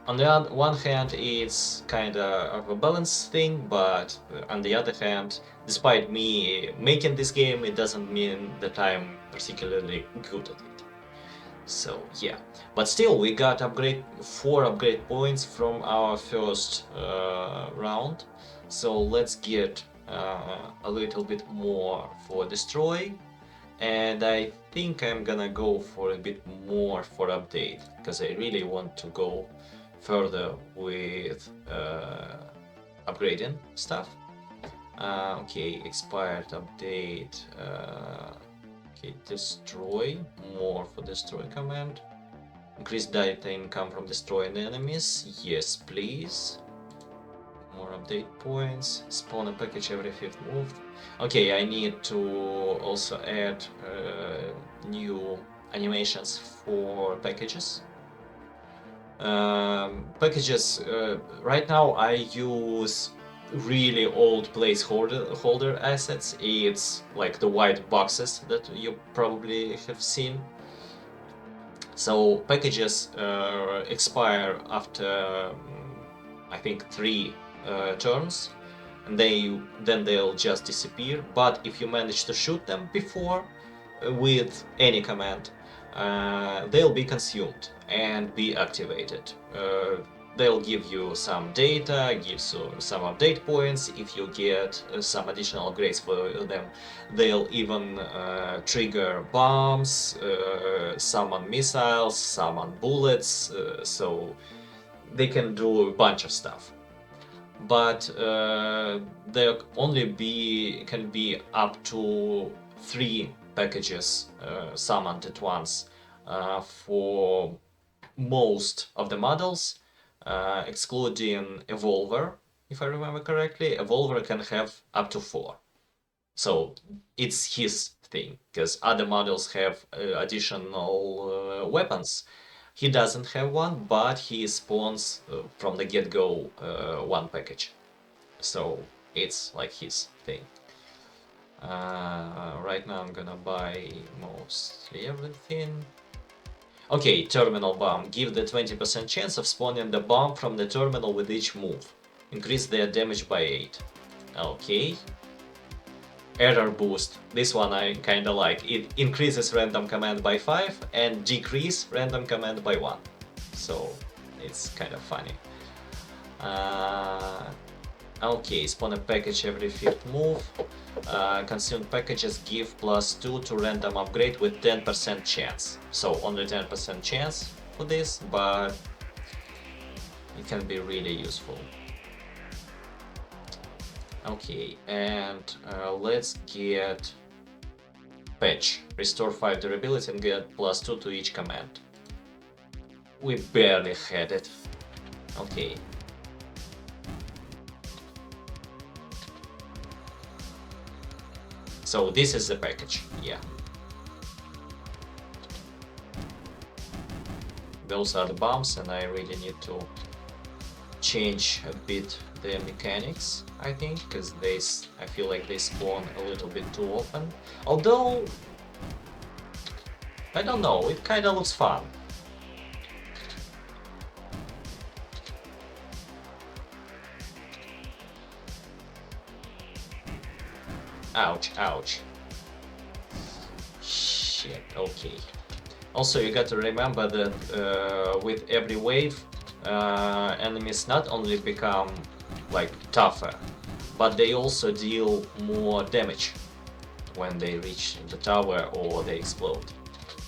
On the one hand, it's kind of a balance thing, but on the other hand, despite me making this game, it doesn't mean that I'm particularly good at it. So yeah, but still we got 4 upgrade points from our first round. So let's get a little bit more for destroy, and I think I'm gonna go for a bit more for update, because I really want to go further with upgrading stuff. Okay, expired update. Okay, destroy, more for destroy command. Increase data income from destroying enemies, yes please. more update points. Spawn a package every 5th move. Okay, I need to also add new animations for packages. Packages, right now I use really old placeholder assets. It's like the white boxes that you probably have seen. So packages expire after I think 3 turns, and then they'll just disappear. But if you manage to shoot them before with any command, they'll be consumed and be activated. They'll give you some data, gives you some update points. If you get some additional upgrades for them, they'll even trigger bombs, summon missiles, summon bullets, so they can do a bunch of stuff. But there can be up to 3 packages summoned at once for most of the models, excluding Evolver, if I remember correctly. Evolver can have up to 4. So it's his thing, because other models have additional weapons. He doesn't have one, but he spawns from the get-go 1 package. So it's like his thing. Right now I'm gonna buy mostly everything. Okay, terminal bomb. Give the 20% chance of spawning the bomb from the terminal with each move. Increase their damage by 8. Okay. Error boost. This one I kinda like. It increases random command by 5 and decrease random command by 1. So it's kind of funny. Okay, spawn a package every 5th move. Consumed packages give +2 to random upgrade with 10% chance. So only 10% chance for this, but it can be really useful. Okay, and let's get patch. Restore 5 durability and get +2 to each command. We barely had it. Okay. So this is the package, yeah. Those are the bombs, and I really need to change a bit the mechanics, I think, because I feel like they spawn a little bit too often. Although, I don't know, it kind of looks fun. Ouch, ouch. Shit, okay. Also, you got to remember that with every wave, enemies not only become like tougher, but they also deal more damage when they reach the tower or they explode.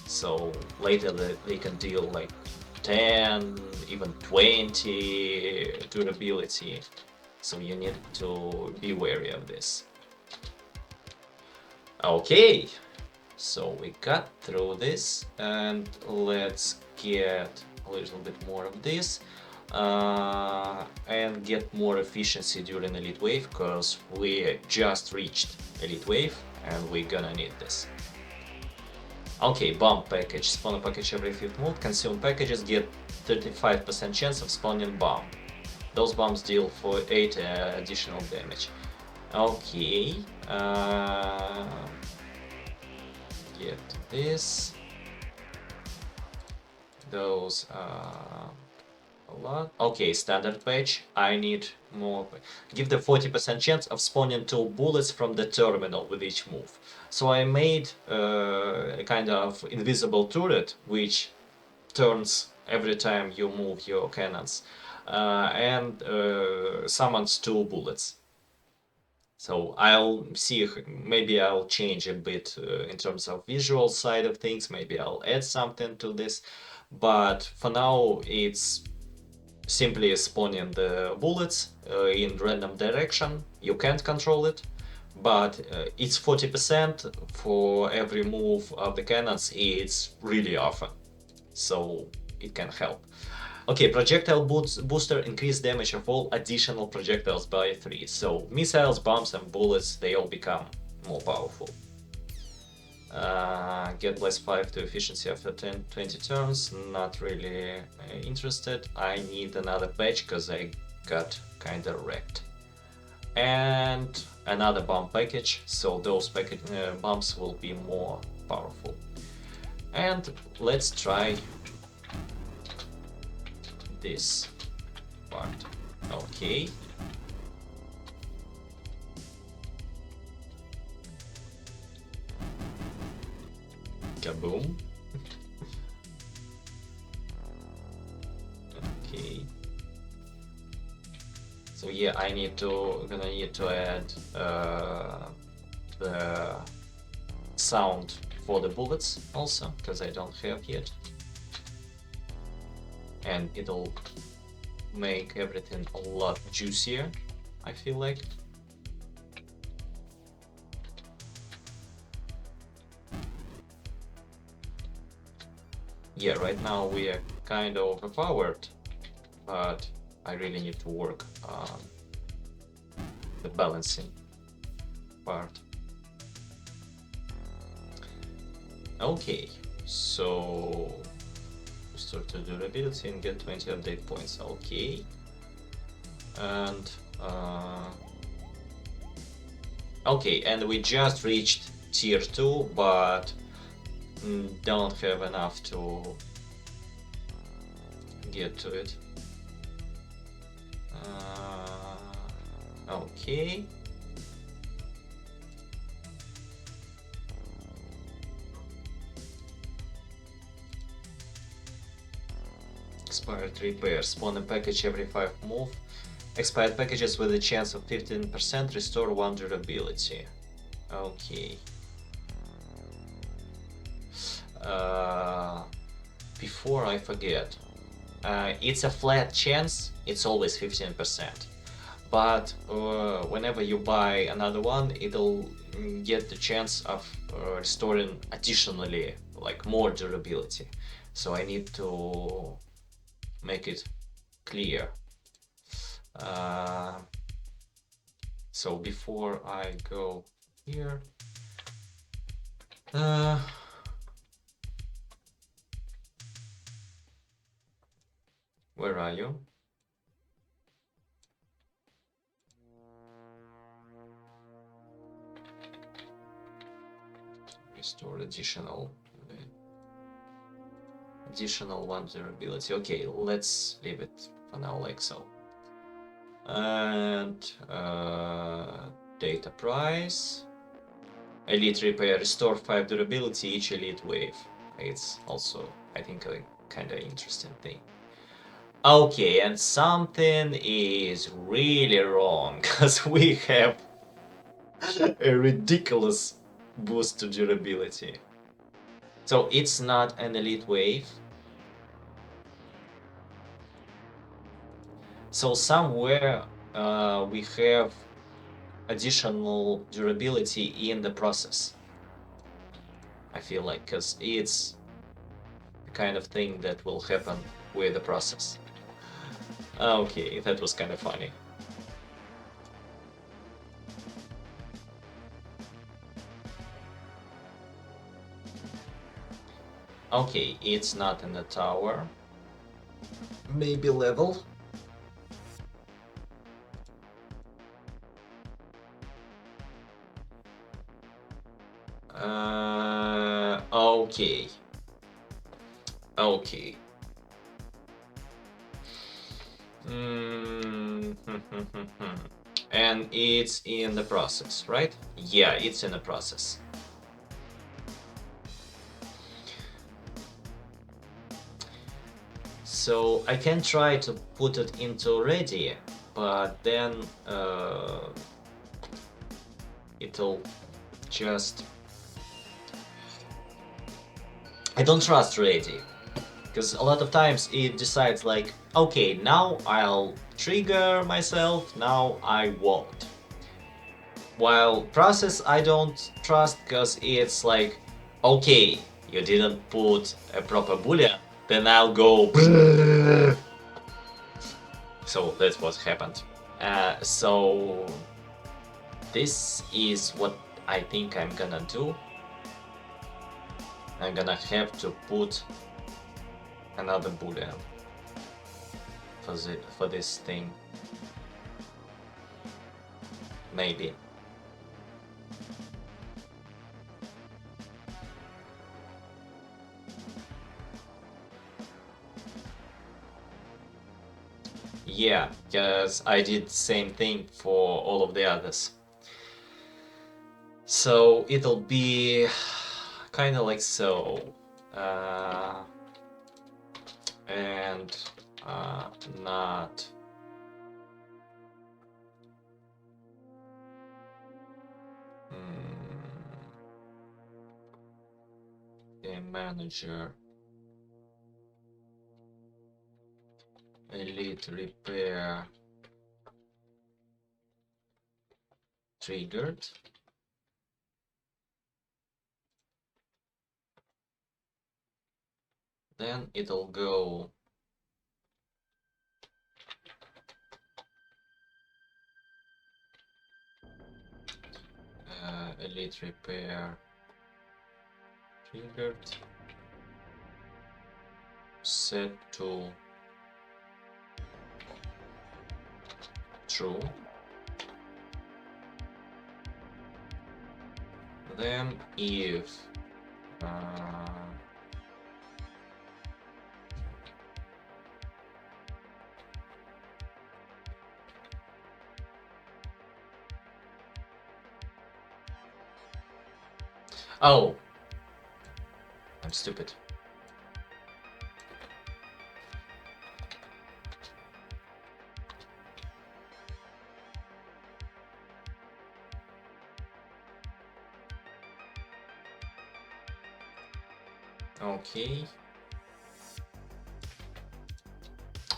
So later they can deal like 10, even 20 durability. So you need to be wary of this. Okay, so we got through this, and let's get a little bit more of this and get more efficiency during Elite Wave, because we just reached Elite Wave and we're gonna need this. Okay, bomb package. Spawn a package every 5th move. Consume packages get 35% chance of spawning bomb. Those bombs deal for 8 additional damage. Okay, get this. Those are a lot. Okay, standard page. I need more. Give the 40% chance of spawning 2 bullets from the terminal with each move. So I made a kind of invisible turret which turns every time you move your cannons and summons 2 bullets. So I'll see, maybe I'll change a bit in terms of visual side of things, maybe I'll add something to this, but for now it's simply spawning the bullets in random direction. You can't control it, but it's 40% for every move of the cannons. It's really often, so it can help. Okay, projectile booster increase damage of all additional projectiles by 3. So missiles, bombs, and bullets, they all become more powerful. Get +5 to efficiency after 20 turns. Not really interested. I need another patch because I got kinda wrecked. And another bomb package, so those bombs will be more powerful. And let's try this part. Okay. Kaboom. Okay. So yeah, gonna need to add the sound for the bullets also, because I don't have yet. And it'll make everything a lot juicier, I feel like. Yeah, right now we are kind of overpowered, but I really need to work on the balancing part. Okay, so restore to durability and get 20 update points. Okay, and okay, and we just reached tier 2, but don't have enough to get to it. Okay. Expired repair. Spawn a package every 5 move. Expired packages with a chance of 15% restore 1 durability. Okay. Before I forget, it's a flat chance, it's always 15%. But whenever you buy another one, it'll get the chance of restoring additionally, like more durability. So I need to make it clear. So before I go here, where are you? Restore additional 1 durability. Okay, let's leave it for now like so. And data price. Elite repair, restore 5 durability each elite wave. It's also, I think, a kinda interesting thing. Okay, and something is really wrong, because we have a ridiculous boost to durability. So it's not an elite wave. So somewhere we have additional durability in the process. I feel like, because it's the kind of thing that will happen with the process. Okay, that was kind of funny. Okay, it's not in the tower. Maybe level. Okay. Okay. And it's in the process, right? Yeah, it's in the process. So I can try to put it into ready, but then it'll just... I don't trust ready, because a lot of times it decides like, okay, now I'll trigger myself, now I won't. While process I don't trust, because it's like, okay, you didn't put a proper boolean, then I'll go So that's what happened. So this is what I think I'm gonna do. I'm gonna have to put another boolean for this thing. Maybe. Yeah, because I did the same thing for all of the others. So it'll be kind of like so. And not game manager, elite repair triggered. Then it'll go elite repair triggered, set to true. Then if oh, I'm stupid. Okay.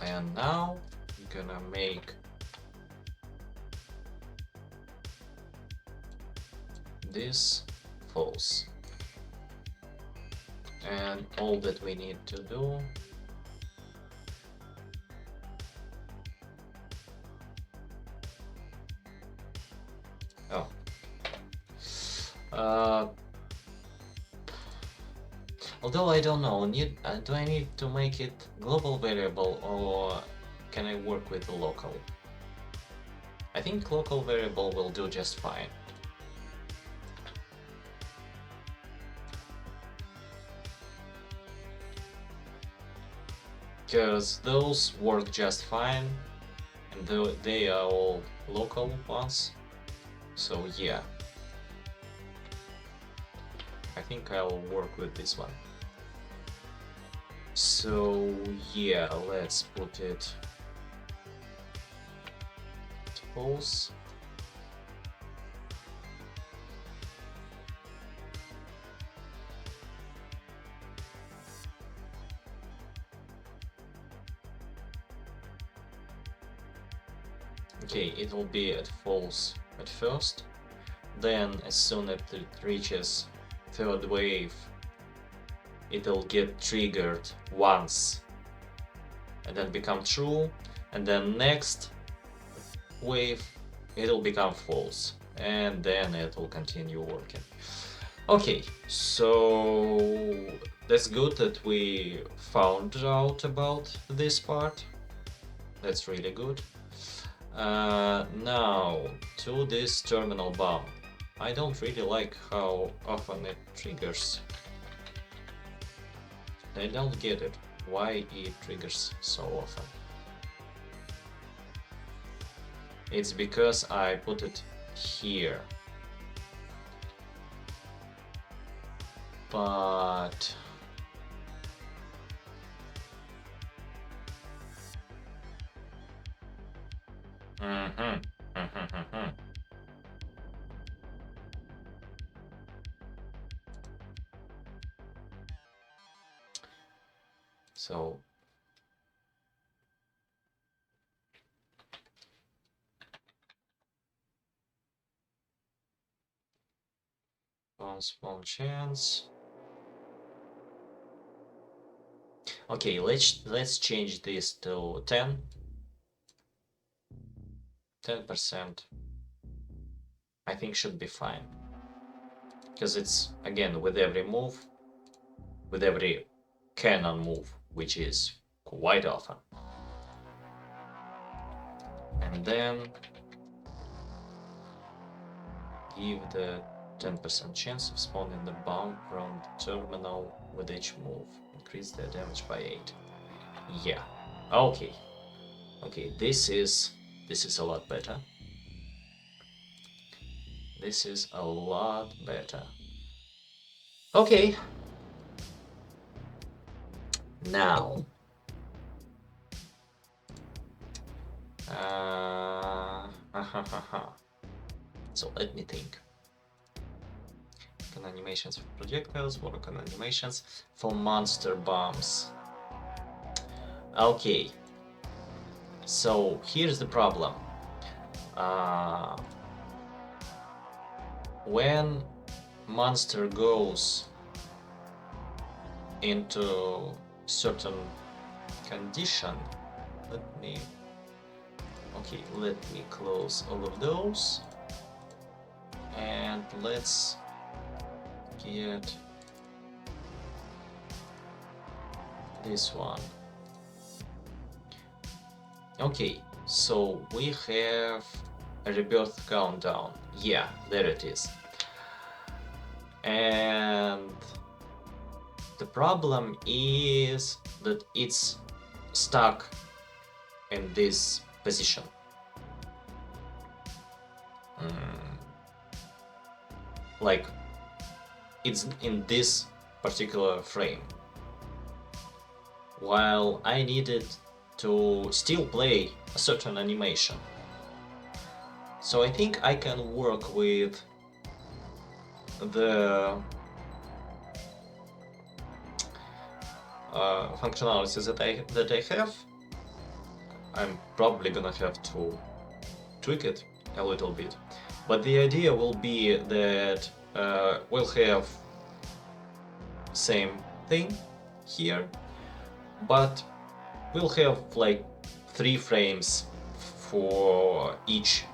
And now I'm gonna make this false. And all that we need to do although I don't know, do I need to make it global variable or can I work with the local? I think local variable will do just fine. Because those work just fine and they are all local ones. So yeah, I think I'll work with this one. So yeah, let's put it false. Okay, it will be at false at first, then as soon as it reaches third wave, it'll get triggered once and then become true, and then next wave it'll become false, and then it will continue working. Okay, so that's good that we found out about this part. That's really good. Now to this terminal bomb. I don't really like how often it triggers. I don't get it. Why it triggers so often? It's because I put it here. But so one small chance. Okay, let's change this to 10. 10%, I think should be fine. Because it's, again, with every move, with every cannon move, which is quite often. And then give the 10% chance of spawning the bomb from the terminal with each move. Increase their damage by 8. Yeah. Okay. Okay, this is a lot better. This is a lot better. Okay. Now. So let me think. Can animations for projectiles, work on animations for monster bombs. Okay. So here's the problem. When monster goes into certain condition, let me close all of those, and let's get this one. Okay, so we have a rebirth countdown. Yeah, there it is. And the problem is that it's stuck in this position. Like, it's in this particular frame. While I needed to still play a certain animation. So I think I can work with the functionalities that I have. I'm probably gonna have to tweak it a little bit, but the idea will be that we'll have same thing here, but we'll have like 3 frames for each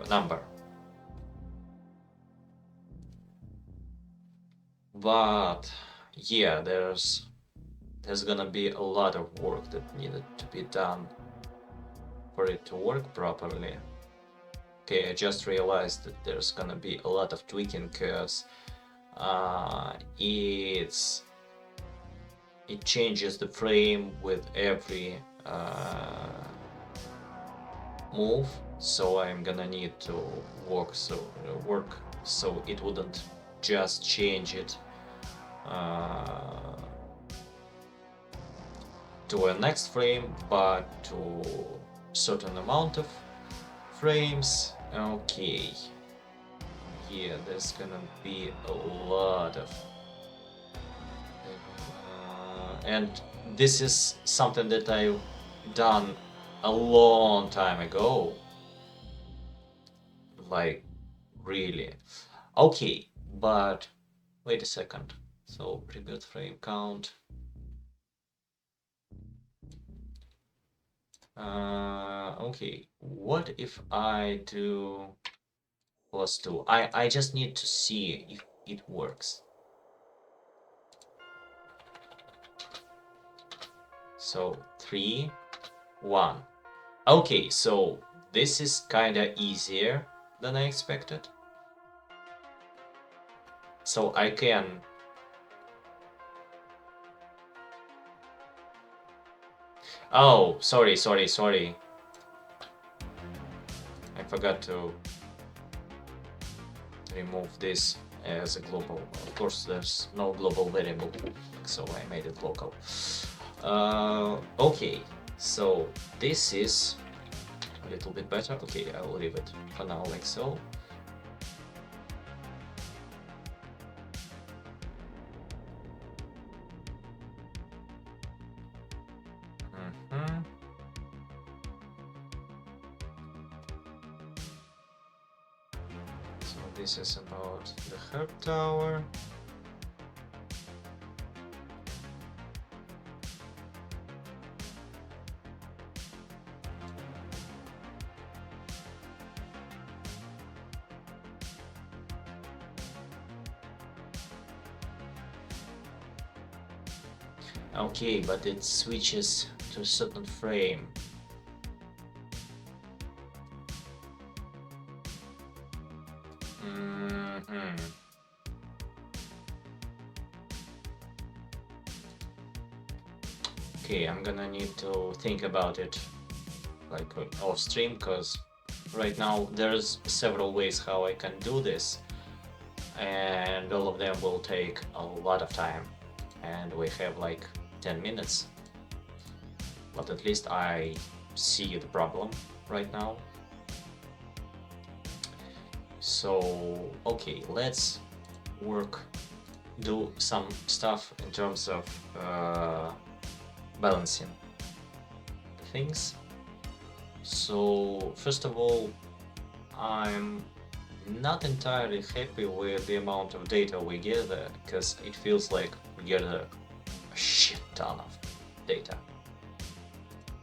number. But yeah, there's gonna be a lot of work that needed to be done for it to work properly. Okay, I just realized that there's gonna be a lot of tweaking because it changes the frame with every move, so I'm gonna need to work so it wouldn't just change it to a next frame, but to certain amount of frames. Okay, yeah, there's gonna be a lot of and this is something that I've done a long time ago, like really. Okay, but wait a second. So rebuild frame count. Okay, what if I do +2? I just need to see if it works. So 3, 1. Okay, so this is kinda easier than I expected. So I can oh, sorry. I forgot to remove this as a global. Of course, there's no global variable, so I made it local. Okay, so this is a little bit better. Okay, I will leave it for now like so. So this is about the herb tower. Okay, but it switches to a certain frame. Mhm. Okay, I'm gonna need to think about it like off stream, because right now there's several ways how I can do this, and all of them will take a lot of time, and we have like 10 minutes, but at least I see the problem right now. So okay, let's do some stuff in terms of balancing things. So first of all, I'm not entirely happy with the amount of data we gather, because it feels like we gather a shit ton of data.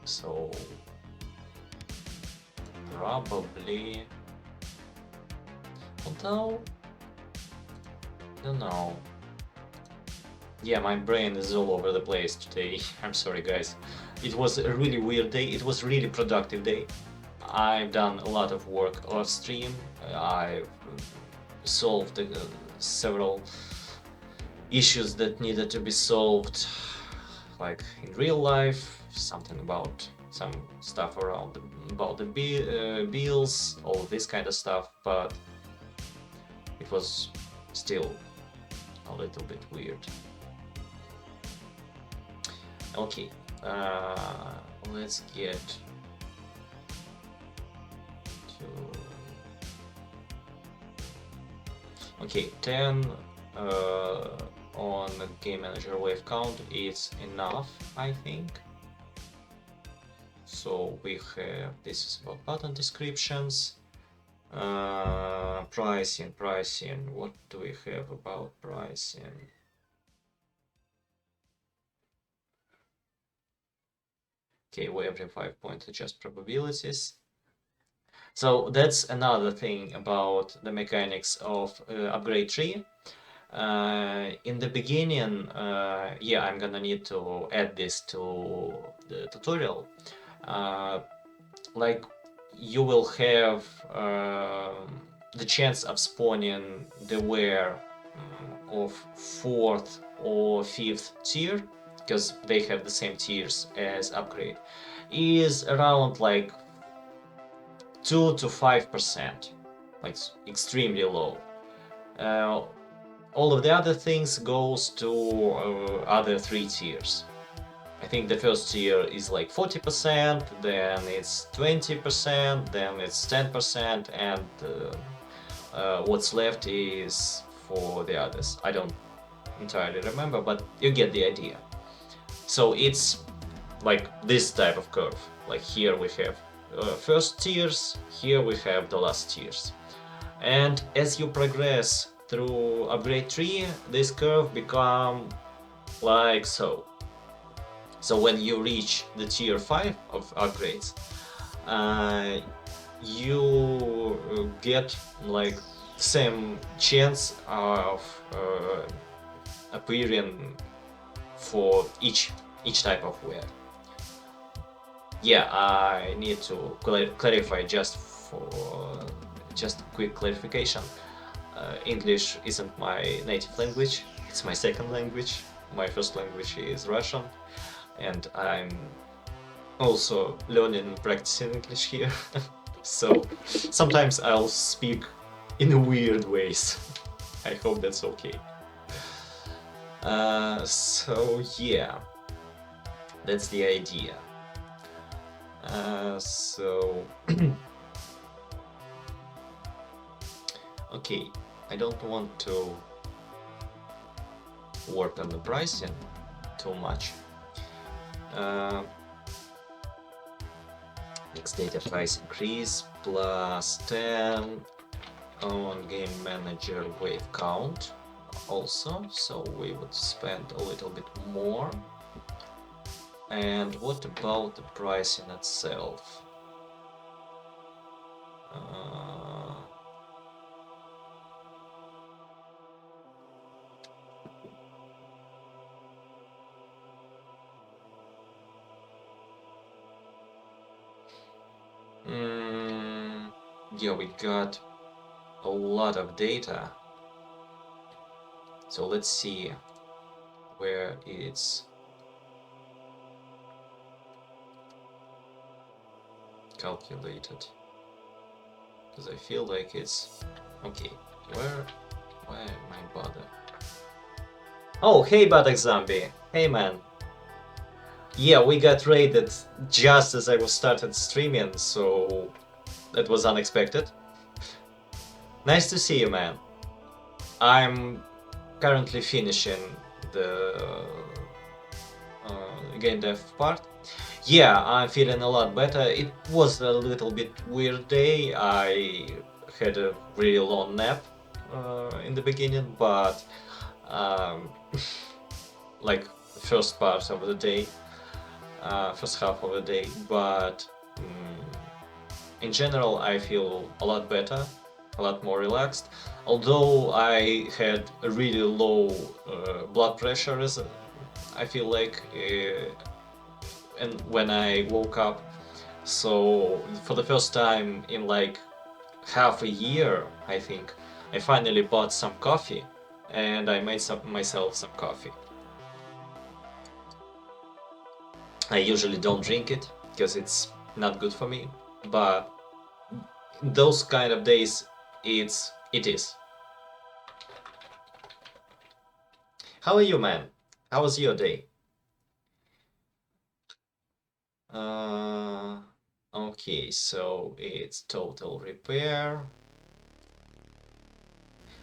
So probably, although, I don't know. Yeah, my brain is all over the place today. I'm sorry, guys. It was a really weird day. It was a really productive day. I've done a lot of work off stream. I've solved several issues that needed to be solved, like in real life, something about some stuff around about the bills, all this kind of stuff, but it was still a little bit weird. Okay, let's get to... Okay, 10 on the game manager wave count is enough, I think. So we have, this is about button descriptions, pricing, what do we have about pricing? Okay, we every 5 points adjust probabilities. So that's another thing about the mechanics of upgrade tree. In the beginning, yeah, I'm gonna need to add this to the tutorial. Like, you will have the chance of spawning the wear of 4th or 5th tier, because they have the same tiers as upgrade, is around like 2 to 5%, like extremely low. All of the other things goes to other 3 tiers. I think the first tier is like 40%, then it's 20%, then it's 10%, and what's left is for the others. I don't entirely remember, but you get the idea. So it's like this type of curve. Like here we have first tiers, here we have the last tiers. And as you progress through upgrade tree, this curve become like so. So when you reach the tier 5 of upgrades, you get like same chance of appearing for each type of wear. Yeah, I need to clarify just for just quick clarification. English isn't my native language, it's my second language. My first language is Russian, and I'm also learning and practicing English here. So sometimes I'll speak in weird ways. I hope that's okay. So yeah, that's the idea. So okay, I don't want to work on the pricing too much. Next data price increase plus 10 on game manager wave count also, so we would spend a little bit more. And what about the pricing itself? Yeah, we got a lot of data. So let's see where it's calculated. Because I feel like it's... Okay, why am I bother? Oh, hey Badak Zombie! Hey man! Yeah, we got raided just as I was started streaming, so that was unexpected. Nice to see you, man. I'm currently finishing the Gamedev part. Yeah, I'm feeling a lot better. It was a little bit weird day. I had a really long nap in the beginning, but um, like first part of the day, first half of the day. But in general, I feel a lot better, a lot more relaxed. Although I had a really low blood pressure, I feel like, and when I woke up. So for the first time in like half a year, I think, I finally bought some coffee, and I made myself some coffee. I usually don't drink it because it's not good for me, but those kind of days, it is. How are you, man? How was your day? Uh, okay, so it's total repair.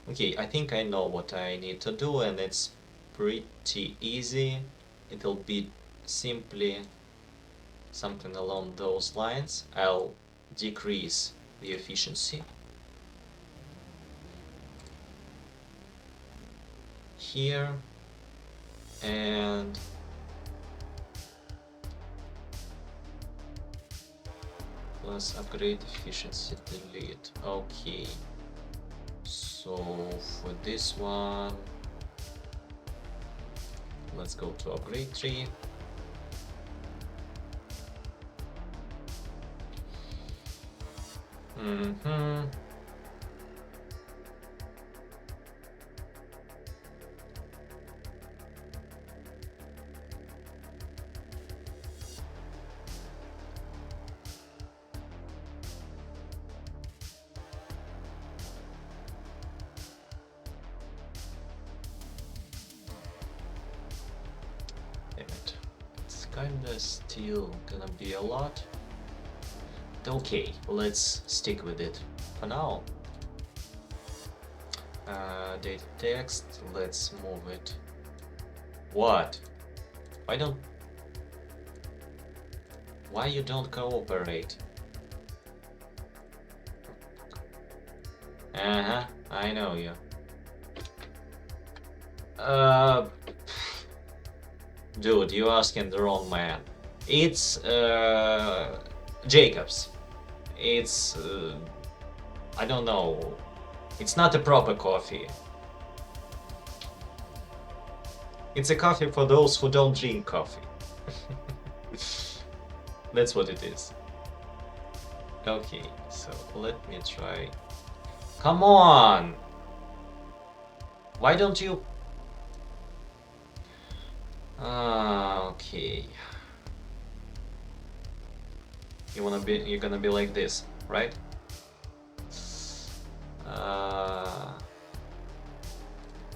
Okay, I think I know what I need to do, and it's pretty easy. It'll be simply something along those lines. I'll decrease the efficiency here, and plus upgrade efficiency delete. Okay, so for this one, let's go to upgrade tree. Mm-hmm. Damn it. It's kinda still gonna be a lot. Okay, let's stick with it for now. Data text, let's move it. What? Why you don't cooperate? Uh-huh, I know you. Dude, you're asking the wrong man. It's, Jacobs. It's, I don't know. It's not a proper coffee. It's a coffee for those who don't drink coffee. That's what it is. Okay, so let me try. Come on! Why don't you... okay. You're gonna be like this, right?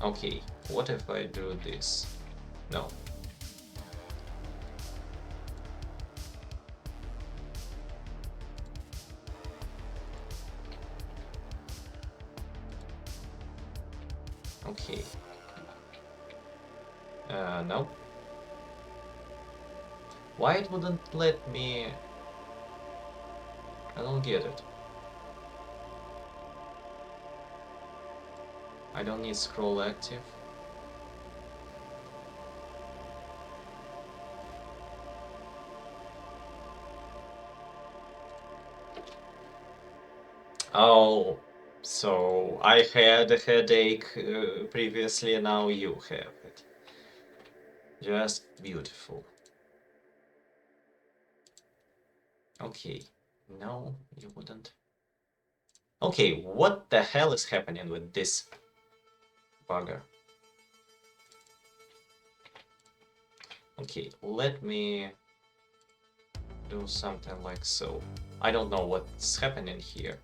Okay, what if I do this? No. Okay. No. Why it wouldn't let me... I don't get it. I don't need scroll active. Oh, so I had a headache previously, now you have it. Just beautiful. Okay, no, you wouldn't. Okay, what the hell is happening with this bugger? Okay, let me do something like so. I don't know what's happening here.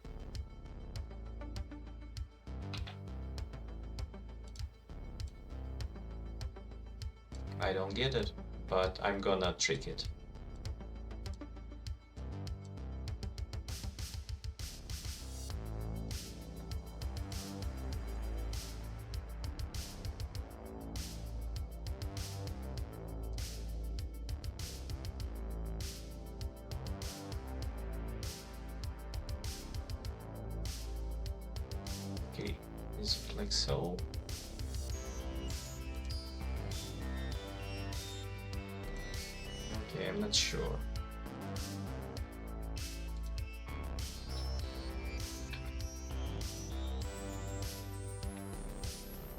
I don't get it, but I'm gonna trick it. Okay, is it like so? Okay, I'm not sure.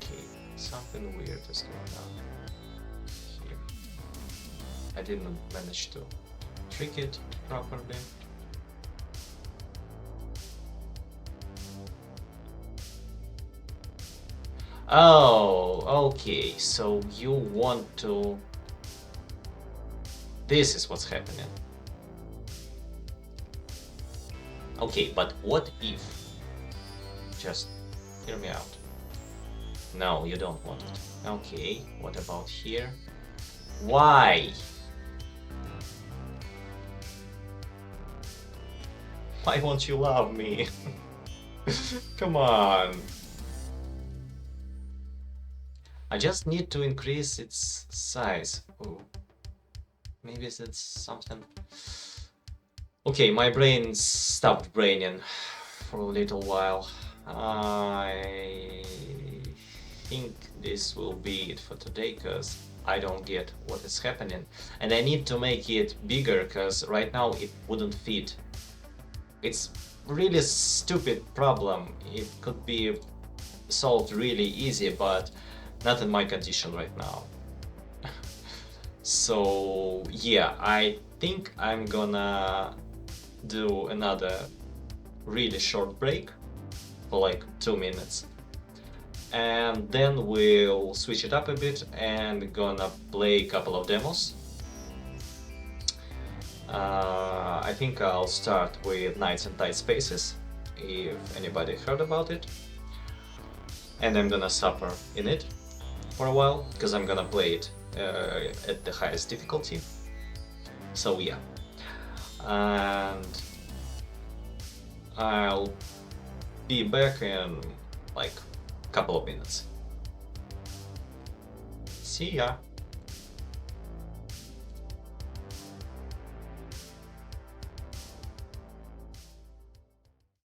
Okay, something weird is going on here. I didn't manage to trick it properly. Oh, okay, so you want to... This is what's happening. Okay, but what if... Just hear me out. No, you don't want it. Okay, what about here? Why? Why won't you love me? Come on. I just need to increase its size. Ooh. Maybe that's something... Okay, my brain stopped braining for a little while. I think this will be it for today, because I don't get what is happening. And I need to make it bigger, because right now it wouldn't fit. It's really stupid problem. It could be solved really easy, but not in my condition right now. So yeah, I think I'm gonna do another really short break for like 2 minutes, and then we'll switch it up a bit and gonna play a couple of demos. I think I'll start with Nights in Tight Spaces, if anybody heard about it, and I'm gonna suffer in it for a while, because I'm gonna play it at the highest difficulty. So yeah, and I'll be back in like a couple of minutes. See ya!